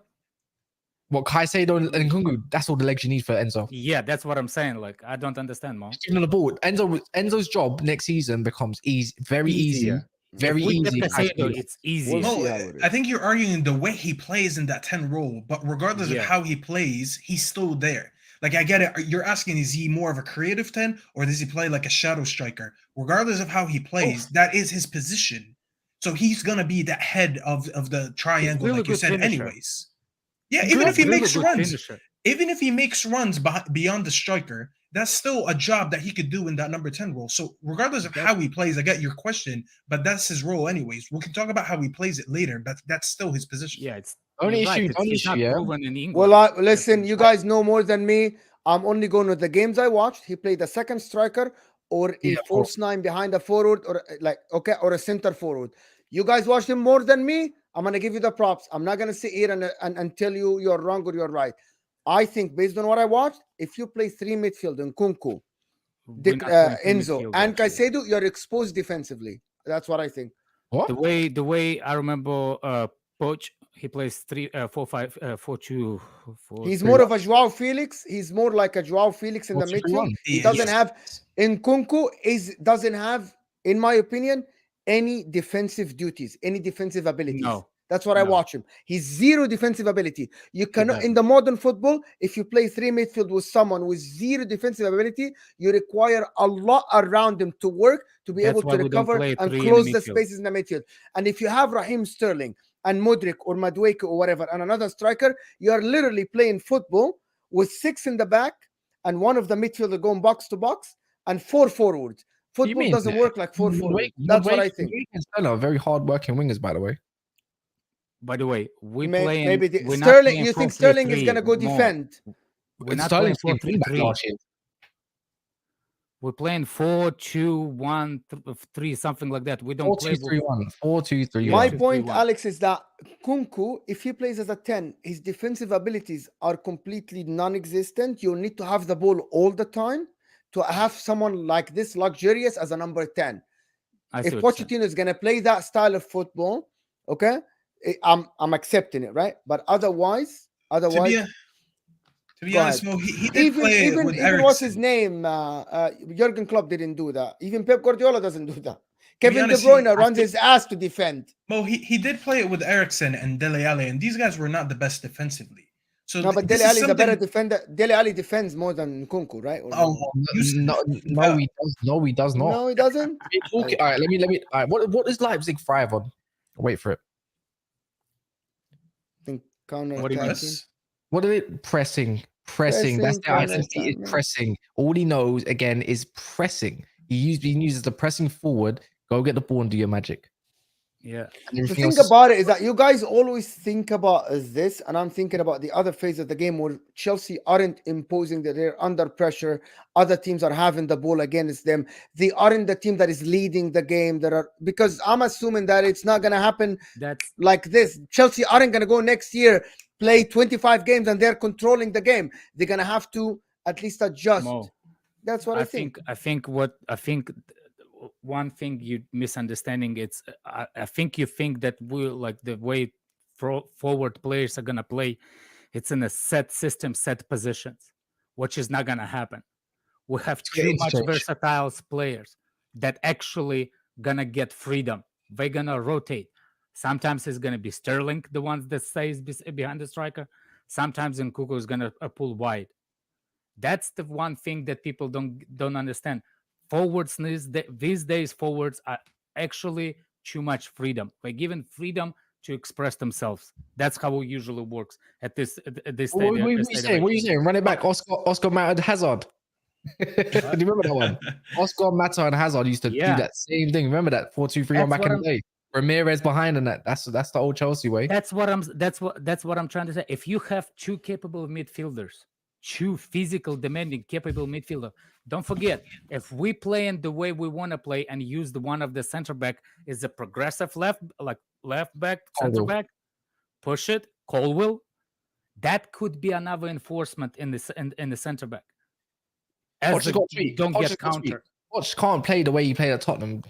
What Caicedo and Nkunku, that's all the legs you need for Enzo. Yeah, that's what I'm saying. Like, I don't understand, Mo. Even on the ball, Enzo's job next season becomes very easy, Easier. very With easy. Caicedo, it's easier. We'll No, see how it is. I think you're arguing the way he plays in that 10 role, but regardless of Yeah. how he plays, he's still there. Like, I get it. You're asking, is he more of a creative 10 or does he play like a shadow striker? Regardless of how he plays, that is his position. So he's going to be that head of the triangle, really like you good said, finisher. anyways. Yeah, even if he Really makes good runs, finisher. even if he makes runs beyond the striker, that's still a job that he could do in that number 10 role. So regardless of how he plays, I get your question, but that's his role anyways. We can talk about how he plays it later, but that's still his position. Yeah, it's Only you're right, issue- it's- only he's not issue, yeah. proven in England. Well, listen, you guys know more than me. I'm only going with the games I watched. He played a second striker or a Yeah, false 9 behind a forward or or a center forward. You guys watched him more than me. I'm gonna give you the props. I'm not gonna sit here and tell you you're wrong or you're right. I think based on what I watched, if you play 3 midfield in Nkunku, We're not going to Enzo, midfield, and actually. Caicedo, you're exposed defensively. That's what I think. What? The way I remember Poch, he plays 4-5-4-2. He's more of a Joao Felix. He's more like a Joao Felix in the 4-3-1. midfield. He Yeah, doesn't yes. have Nkunku doesn't have, in my opinion, any defensive duties, any defensive abilities. No. That's what I No. watch him. He's zero defensive ability. You cannot, in doesn't. the modern football, if you play 3 midfield with someone with zero defensive ability, you require a lot around him to work to be That's able why to we don't recover play and 3 in the close the midfield. spaces in the midfield. And if you have Raheem Sterling and Mudrik or Madueke or whatever, and another striker, you are literally playing football with 6 in the back and one of the midfielder going box to box and 4 forwards. Football mean? doesn't work like 4 forwards. That's what I think. Sterling are very hard-working wingers, by the way. By the way, we're Maybe not Sterling. playing You think Sterling is 4-3-3 gonna go more. defend? We're not Sterling's playing playing wing-back 4-3-3. last year. We're playing 4-2-1-3, something like that. We don't play 4-2-3-1. 4-2-3-1. My Yeah. point, 4-2-3-1. Alex, is that Kunku, if he plays as a 10, his defensive abilities are completely non-existent. You need to have the ball all the time to have someone like this luxurious as a number 10. I see If what you're saying. Pochettino is going to play that style of football, okay, I'm accepting it, right? But otherwise, To be Go honest, ahead. Mo, he did play it even with what's his Eriksen. name? Jurgen Klopp didn't do that. Even Pep Guardiola doesn't do that. Kevin honest, De Bruyne I runs think- his ass to defend. Mo, he did play it with Eriksen and Dele Alli, and these guys were not the best defensively. So No, but this Dele is Ali is a better something- defender. Dele Ali defends more than Kunku, right? Or Oh, Yusuf, No, he does. No, he does not. no, he doesn't. All right, let me. All right, what does Leipzig thrive on? Wait for it. I think counter What do you mean? attacking. Yes. What is it? Pressing. That's their identity. Is pressing. All he knows again is pressing. He uses the pressing forward. Go get the ball and do your magic. Yeah. And The everything thing else- about it is that you guys always think about this, and I'm thinking about the other phase of the game where Chelsea aren't imposing that they're under pressure. Other teams are having the ball against them. They aren't the team that is leading the game. Because I'm assuming that it's not gonna happen That's like this. Chelsea aren't gonna go next year, play 25 games, and they're controlling the game. They're gonna have to at least adjust. Mo. That's what I think. I think one thing you misunderstanding. It's I think you think that we like the way forward players are gonna play. It's in a set system, set positions, which is not gonna happen. We have too much strange. versatile players that actually gonna get freedom. They're gonna rotate. Sometimes it's gonna be Sterling, the ones that stays behind the striker. Sometimes Nkunku is gonna pull wide. That's the one thing that people don't understand. Forwards these days, forwards are actually too much freedom. They're given freedom to express themselves. That's how it usually works at this What are you saying? What are you saying? Run it back. Oscar Matter Hazard. Do you remember that one? Oscar Matter and Hazard used to do Yeah. that same thing. Remember that 4-2-3-1 back in the day. Ramirez behind and that. That's the old Chelsea way. That's what I'm trying to say. If you have two capable midfielders, two physical, demanding, capable midfielder, don't forget, if we play in the way we want to play and use the one of the center back is a progressive left back, center Colwill. back, push it, Colwill, that could be another enforcement in the center back. As Poch got tweaked. don't Poch get just got counter. Poch can't play the way he played at Tottenham.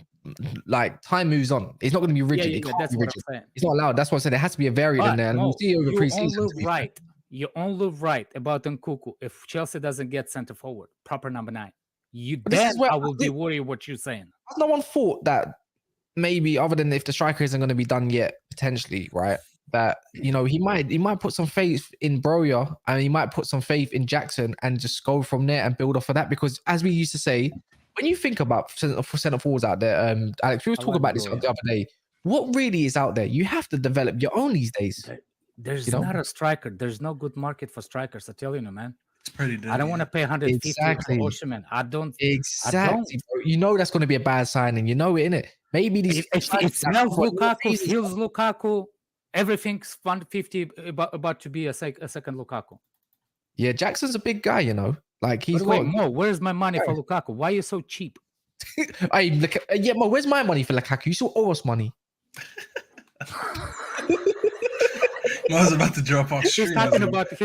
Like time moves on. It's not going to be rigid. Yeah, It can't that's be what rigid. I'm saying. It's not allowed. That's what I said. There has to be a variant in But there. And no, we'll see over pre-season. You're only right about Nkunku if Chelsea doesn't get center forward, proper number 9. But this is Then where I will be worried what you're saying. No one thought that maybe, other than if the striker isn't going to be done yet, potentially, right? That he might put some faith in Broya and he might put some faith in Jackson and just go from there and build off of that. Because as we used to say, when you think about centre forwards out there, Alex, we were talking about this the other day. What really is out there? You have to develop your own these days. There's not a striker. There's no good market for strikers. I tell you, man. It's pretty dead. I don't want to pay 150 Exactly. for Osimhen. I don't. Exactly. Bro. You know that's going to be a bad signing. You know it, innit? Maybe these. It smells Lukaku, feels Lukaku. Everything's 150 about to be a second Lukaku. Yeah, Jackson's a big guy, Like he's Wait, Mo, where's my money for Lukaku? Why are you so cheap? Mo, where's my money for Lukaku? You saw Oros money. I was about to drop off. He's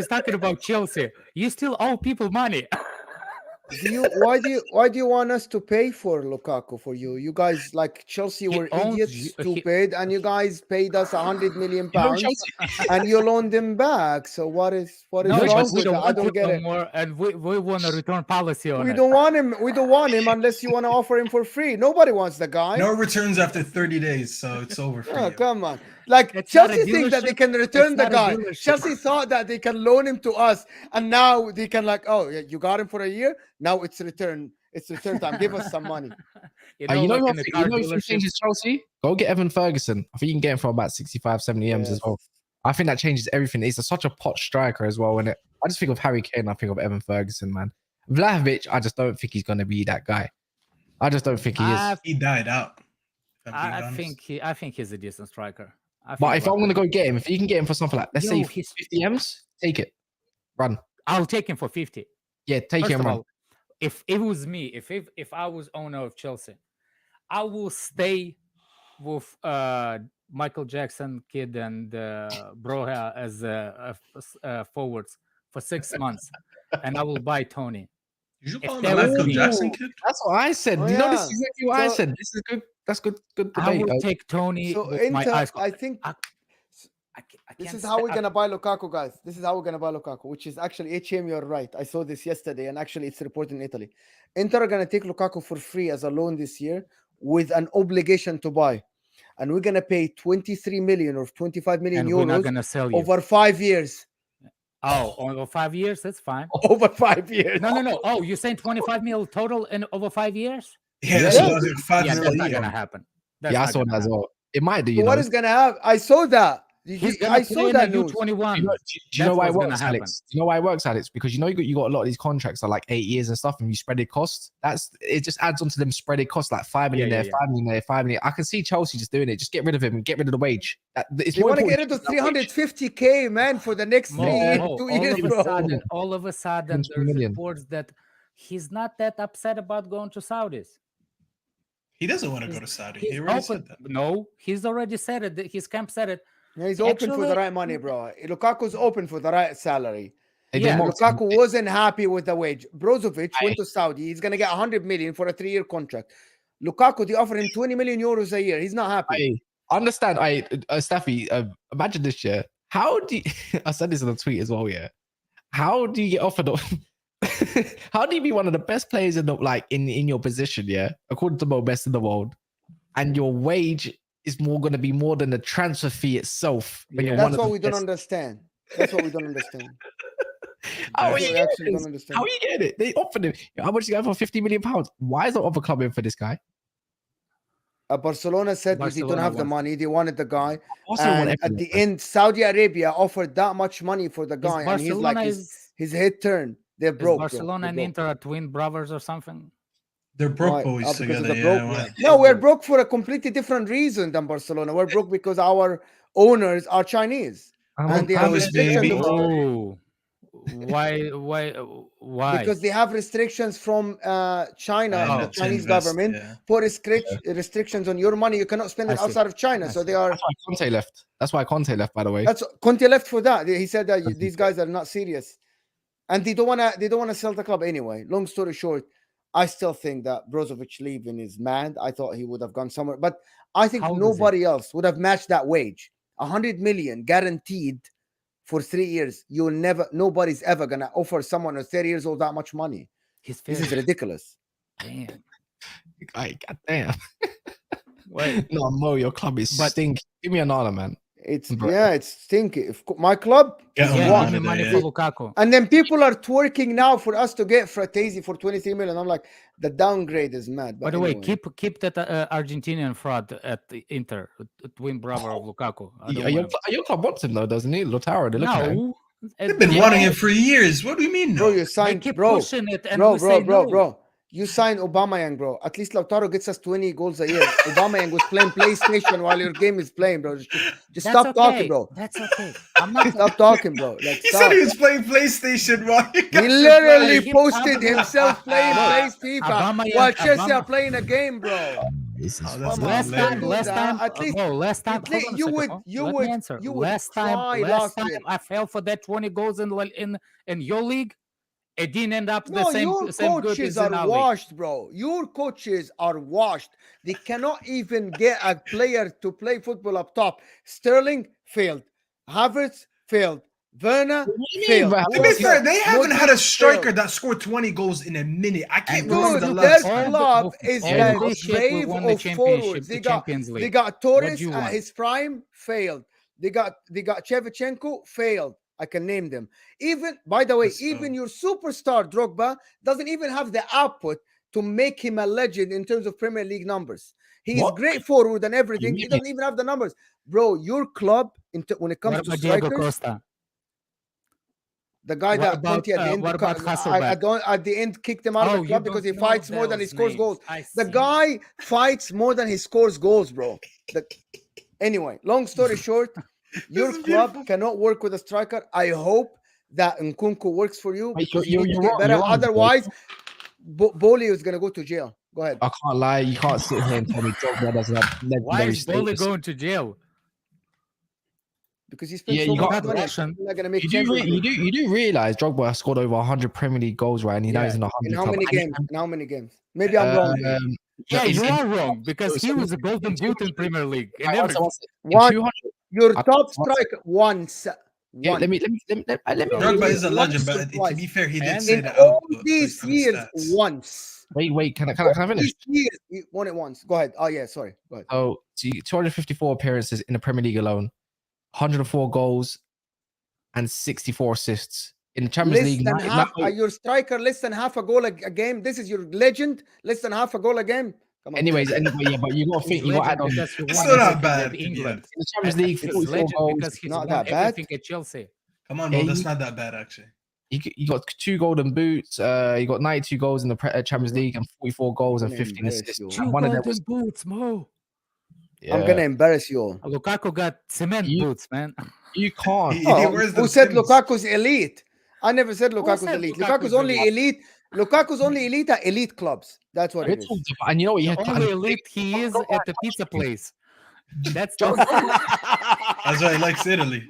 talking about Chelsea. You still owe people money. why do you want us to pay for Lukaku for you? You guys like Chelsea He were owns idiots, you- he- stupid, and you guys paid us 100 million You know pounds Chelsea. and you loaned him back. So what is No, know wrong Chelsea- we with don't that? I want don't him get no it. more, and we want a return policy on We it. don't want him. We don't want him unless you want to offer him for free. Nobody wants the guy. No returns after 30 days, so it's over for Oh, you. come on. Like It's not a Chelsea think that they dealership. can return It's the not a guy. dealership. Chelsea thought that they can loan him to us, and now they can like, oh, yeah, you got him for a year. Now it's return. It's return time. Give us some money. You know, like who in a you car know who dealership. changes Chelsea? Go get Evan Ferguson. I think you can get him for about 65, 70 M's as well. I think that changes everything. He's such a pot striker as well. And I just think of Harry Kane. I think of Evan Ferguson, man. Vlahovic, I just don't think he's going to be that guy. I just don't think he is. He died out. if I'm being I honest. think he's a decent striker. But if I'm going to go get him, if you can get him for something like, let's say Yo, he's- 50 M's, take it. Run. I'll take him for 50. Yeah, take First him. of Run. all, if it was me, if I was owner of Chelsea, I will stay with Michael Jackson kid and Broha as forwards for 6 months, and I will buy Tony. Did you If call him there a was Michael me- Jackson kid? That's what I said. Oh, you know, this yeah. is exactly what I So- said. This is good. That's good I debate. will take Tony So with my Inter, eyes. I think I this can't is how sta- we're gonna buy Lukaku, guys. This is how we're gonna buy Lukaku, which is actually HM. You're right. I saw this yesterday, and actually, it's reported in Italy. Inter are gonna take Lukaku for free as a loan this year with an obligation to buy, and we're gonna pay 23 million or 25 million and we're not euros gonna sell you. over 5 years. Oh, over 5 years, that's fine. Over 5 years. No. Oh, you're saying 25 mil total in over 5 years? Yeah, that's Yeah. what I was like, 5 Yeah, year that's not league. gonna happen. That's Yeah, I not saw gonna that as happen. well. It might do, So you know. what is gonna happen? I saw that. He's gonna I play saw in that the news. U21. Do you know That's why it what's gonna works, happen. Alex? Do you know why it works, Alex? Because you got a lot of these contracts are like 8 years and stuff, and you spread it costs. It just adds on to them spreaded costs, like 5 million Yeah, there, 5 million there, 5 million. I can see Chelsea just doing it. Just get rid of him and get rid of the wage. It's They more want to get important rid of that wage. 350k, man, for the next Mo, 3 years, Mo, 2 years, bro. all of a sudden, 20 there's million. reports that he's not that upset about going to Saudis. He doesn't want to go to Saudi. He He's already open. said that. No, he's already said it. His camp said it. Yeah, he's open for the Actually- right money, bro. Lukaku's open for the right salary. They Yeah, mocked him. Lukaku wasn't happy with the wage. Brozovic Aye. went to Saudi. He's gonna get 100 million for a 3-year contract. Lukaku, they offer him 20 million euros a year. He's not happy. I understand. Staffy, imagine this, yeah. How do you, I said this in a tweet as well, yeah. How do you get offered? How do you be one of the best players in in your position, yeah? According to Mo, best in the world, and your wage is going to be more than the transfer fee itself. When Yeah. you're That's one of what the we don't best. understand. That's what we don't understand. How are That's you what we getting actually don't this? understand. How are you getting it? They offered him. How much is he going for? 50 million pounds. Why is the other club in for this guy? Barcelona said they don't Barcelona have the wants- money. They wanted the guy. Also want And at everyone, the man. end, Saudi Arabia offered that much money for the Is guy, and he's like, Barcelona his head turned. They're is broke. bro. Barcelona They're and broke. Inter are twin brothers or something? They're broke Why? boys Because of together. the Yeah, broke. why? No, we're broke for a completely different reason than Barcelona. We're broke because our owners are Chinese. And they have Always, restrictions baby. of our- Oh, why? because they have restrictions from China, I and know, the to Chinese invest, government yeah. for restrictions on your money. You cannot spend I it see. outside of China. So they are. That's why Conte left. That's why Conte left, by the way. That's Conte left for that. He said that That's these guys are not serious, and they don't wanna sell the club anyway. Long story short, I still think that Brozovic leaving is mad. I thought he would have gone somewhere, but I think How old is he? nobody else would have matched that wage. 100 million guaranteed for 3 years. Nobody's ever gonna offer someone who's 30 years old that much money. His This is face. ridiculous. Damn. God damn. Wait, No, Mo, your club is But- stink. Give me another, man. It's Bro. it's stinky. If my club, Get is him yeah, one. out give me of money there, for yeah. Lukaku. And then people are twerking now for us to get Fratesi for 23 million. I'm like, the downgrade is mad. By But the way, anyway. keep that Argentinian fraud at the Inter, twin brother of Lukaku. I don't Your, want your club wants him though, doesn't he? Lautaro, they're looking at him. no, They've been yeah, wanting it for years. What do you mean, bro, no? you They signed, keep bro, pushing it, and bro, we say no. bro. You signed Aubameyang, bro. At least Lautaro gets us 20 goals a year. Aubameyang was playing PlayStation while your game is playing, bro. Just That's stop okay. talking, bro. That's okay. I'm not. Stop talking, bro. Like, He stop. said he was playing PlayStation while you guys He were literally playing. posted himself playing Bro, Plays FIFA Aubameyang- while Chelsea Aubame- are playing a game, bro. Oh, that's Come not on, last man. time, do last that. time, At least last time. at least hold on a you second, would- Mo. you Let would- me answer. you would last cry time, last year. I fell for that 20 goals in your league, It didn't end up the No, same your same good coaches as are Zenali. washed, bro. Your coaches are washed. They cannot even get a player to play football up top. Sterling failed. Havertz failed. Werner What do you mean, failed. bro? Who To be else fair, failed? they haven't had a Modric striker failed. that scored 20 goals in a minute. I can't And remember the Dude, last their time. club is all a the shit, we grave won the of forwards. championship, the Champions They League. got What Torres do you at want? his prime, failed. They got Shevchenko, failed. I can name them. Even, by the way, Let's even go. your superstar Drogba doesn't even have the output to make him a legend in terms of Premier League numbers. He's What? great forward and everything. He mean? doesn't even have the numbers, bro. Your club, when it comes What to about Diego strikers, Costa? the guy What that about, 20 at the end, what about Hasselbeck? I don't at the end kicked him out of Oh, the you club because he don't know fights more than he those scores names. goals. I The see. guy fights more than he scores goals, bro. Anyway, long story short, your is club beautiful. cannot work with a striker. I hope that Nkunku works for you Wait, because you you're need to wrong, get better. you're wrong, bro. Otherwise, Boli is gonna go to jail. Go ahead. I can't lie. You can't sit here and tell me Drogba doesn't have Why legendary is Boli status. going to jail? Because he spent Yeah, so you much got money. Russian. He's not gonna make You Champions League. do realize Drogba scored over 100 Premier League goals, right? And now he's in the 100 In how club. many And games? In how many games? Maybe I'm wrong. Yeah, in- you in- are wrong because he was a golden boot in Premier League. And One second, everything. one second. In One, 200. your I- top one striker once. Yeah, let me. Drogba is a Once legend, or but to twice. be fair, he did And say In the all output. these from the years, stats. once. Wait. Can I finish? These years, he won it once. Go ahead. Oh yeah, sorry. Go ahead. So 254 appearances in the Premier League alone, 104 goals, and 64 assists in the Champions Less League. than now- half. now- Your striker less than half a goal a game. This is your legend. Less than half a goal a game. Come on. Anyways, yeah, but you got to he's think. You got to add legend on. because he It's won still not everything bad, at to be England. honest. In the Champions League, He's 44 legend goals. because he's Not won that bad. everything at Chelsea. Come on, Yeah, Mo, that's you- not that bad, actually. You got 2 golden boots. You got 92 goals in the Champions League and 44 goals and I'm gonna 15 embarrass assists. you. And Two one of them golden was. boots, Mo. Yeah, I'm gonna embarrass you all. Lukaku got cement You- boots, man. You can't. He Oh, wears who them said Timbs. Lukaku's elite? I never said Lukaku's said elite. Lukaku's Lukaku's only elite? elite. Lukaku's only elite at elite clubs. That's what We're it is. talking about- and you know what? You had to Only elite he is at the pizza place. That's That's why he likes Italy.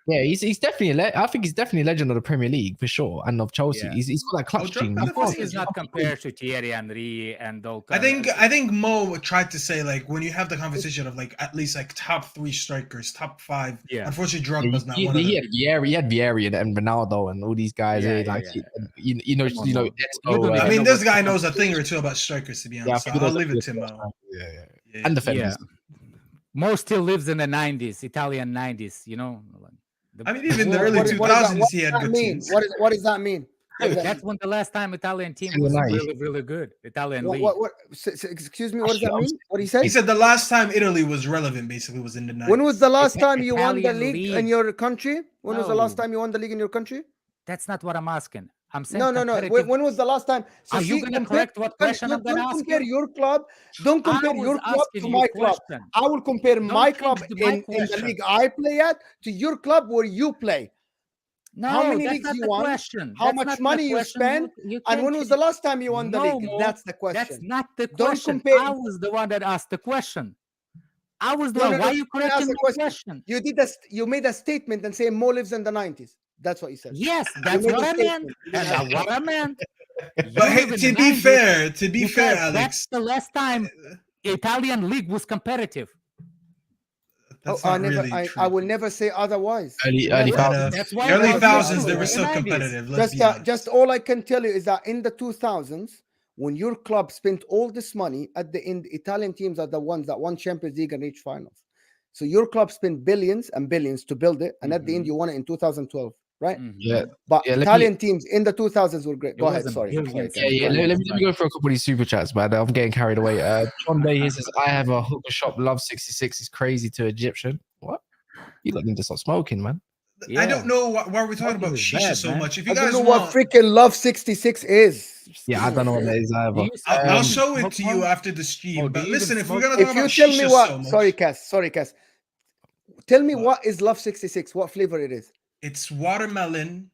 Yeah, he's definitely. I think he's definitely a legend of the Premier League for sure, and of Chelsea. Yeah. He's got that clutch Drogba gene. definitely Of course, is. he's not compared to Thierry Henry and all. I think Mo tried to say, like, when you have the conversation of like at least like top 3 strikers, top 5. Yeah. Unfortunately, Yeah, Drogba's not one of he them. had Vieri and Ronaldo and all these guys. Yeah, eh, yeah, like yeah. You know, Come on, you know. Mo. Eto'o, You don't I even mean, know this what guy the knows a thing or two about strikers, to be yeah, I honest. think I'll he leave it knows to a Mo. lot. Yeah. Yeah. And defenders. Yeah. Mo still lives in the 90s, Italian 90s, you know? I mean, even the What- early what- 2000s, what he does had that good mean? teams. What does that mean? What does that That's mean? when the last time Italian team Still was nice. really, really good. Italian league. Excuse me, what does that mean? What do you say? He said the last time Italy was relevant, basically, was in the 90s. When was the last time you won the Italian league in league. your country? When was the last No. time you won the league in your country? That's not what I'm asking. I'm saying No. competitive- When was the last time? Are you gonna correct what question I'm gonna Don't ask compare you? your club. Don't compare I was your club asking to you my a club. question. I will compare my change club my in the question. league I play at to your club where you play. No, How many that's leagues not you the won? question. How That's much not the money you question. spend? You And when can't was the last time you won the No, league? Mo, That's the That's question. not the Don't question. compare- I was the one that asked the question. I was the No, one. no, Why no, you you didn't correcting ask my a question. question? You made a statement and say Mo lives in the 90s. That's what you said. Yes, that's made what a I meant. statement. That's what I meant. But hey, live in to the be 90s fair, because Alex, that's the last time Italian league was competitive. that's I not really I true. will never say otherwise. Early Never. thousands. That's why early I was thousands, saying they were in still the 90s. competitive. Let's be honest. Just all I can tell you is that in the 2000s, when your club spent all this money, at the end, Italian teams are the ones that won Champions League and reached finals. So your club spent billions and billions to build it, and at the end, you won it in 2012, right? Mhm. Yeah. But Yeah, let Italian teams in the 2000s were great. It Go ahead. wasn't Sorry. billions. Sorry, Yeah. Ken. Let me go for a couple of these super chats, man. I'm getting carried away. John Day here says, I have a hooker shop, love 66 is crazy to Egyptian. What? You lot need to stop smoking, man. I don't know why we're talking Smoking about is shisha bad, so man. much. If you I don't guys know want, what freaking Love 66 is. Yeah, I don't know what that is either. You I'll smoke- show it smoke to you more? after the stream. Oh, But do you listen, even if we're smoke? gonna talk If you about tell me shisha what, so much, sorry, Cass. Tell me What? what is Love 66? What flavor it is? it's watermelon,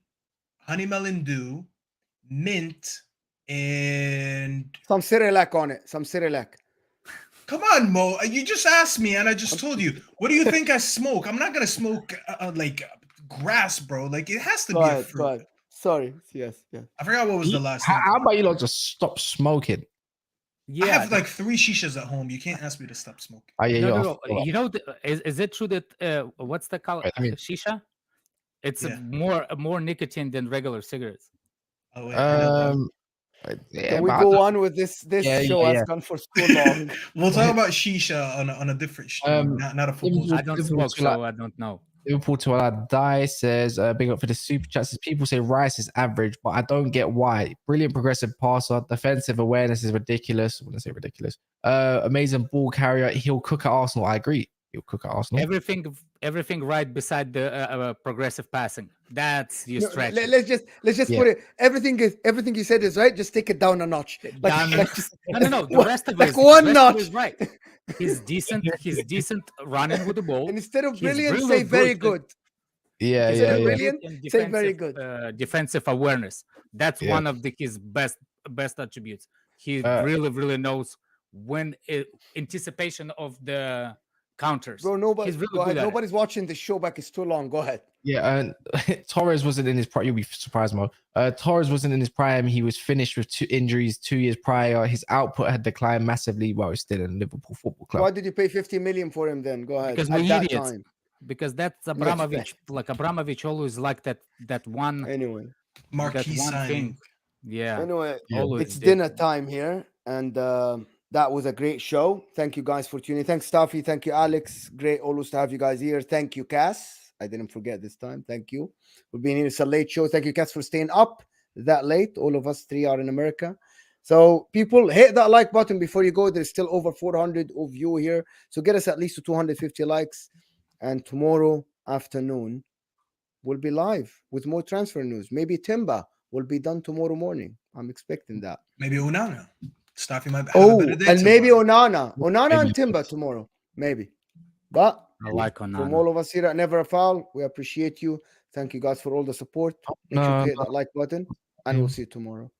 honey melon dew, mint, and Some Cerelac on it. Some Cerelac. come on, Mo. You just asked me, and I just told you. What do you think I smoke? I'm not gonna smoke like grass, bro. Like it has to Go be a ahead. fruit. Go ahead. Sorry. Yes. I forgot what was the last thing. How about you lot just stop smoking? I have like 3 shishas at home. You can't ask me to stop smoking. Oh, yeah, no. You know, is it true that what's the color? Wait, I mean- Shisha? It's Yeah. more nicotine than regular cigarettes. Oh wait. I know that. Yeah, Can we but I go don't- on with this? This Yeah, show yeah, has yeah. gone for so long. We'll talk about shisha on a different stream, not a football. Liverpool- I don't Liverpool smoke, to like- so I don't know. Liverpool to I die says, big up for the super chat. Says people say Rice is average, but I don't get why. Brilliant progressive passer, defensive awareness is ridiculous. I wouldn't say ridiculous. Amazing ball carrier. He'll cook at Arsenal. I agree. He'll cook at Arsenal. Everything right beside the progressive passing. That's you No, stretch. let's just Yeah. put it. Everything you said is right. Just take it down a notch. No. The rest of it like is, one the rest of it notch. is right. He's decent. He's decent running with the ball. And instead of He's brilliant, really say very good. good. Yeah, Instead yeah, of yeah. brilliant, And say very good. Defensive awareness. That's Yeah. one of his best attributes. He really knows when anticipation of the counters. Bro, He's really go ahead. good at it. Nobody's watching the show back. It's too long. Go ahead. Yeah, and Torres wasn't in his prime. You'll be surprised, Mo. Torres wasn't in his prime. He was finished with 2 injuries 2 years prior. His output had declined massively while he's still in Liverpool Football Club. Why did you pay 50 million for him then? Go ahead. Because At we're that idiots. time. Because that's Abramovich. Like Abramovich always liked that one Anyway. Marquee that one signing. thing. Yeah. Anyway, always it's did. dinner time here, and that was a great show. Thank you guys for tuning. Thanks, Staffy. Thank you, Alex. Great always to have you guys here. Thank you, Cass. I didn't forget this time. Thank you for being here. It's a late show. Thank you, Cass, for staying up that late. All of us 3 are in America. So, people, hit that like button before you go. There's still over 400 of you here. So, get us at least to 250 likes. And tomorrow afternoon, we'll be live with more transfer news. Maybe Timba will be done tomorrow morning. I'm expecting that. Maybe Onana. Staffy might have Oh, a better day and maybe tomorrow. Onana and Timba tomorrow. Maybe. But I like from Onana. all of us here at Never a Foul, we appreciate you. Thank you guys for all the support. Make sure to hit that like button, and we'll see you tomorrow.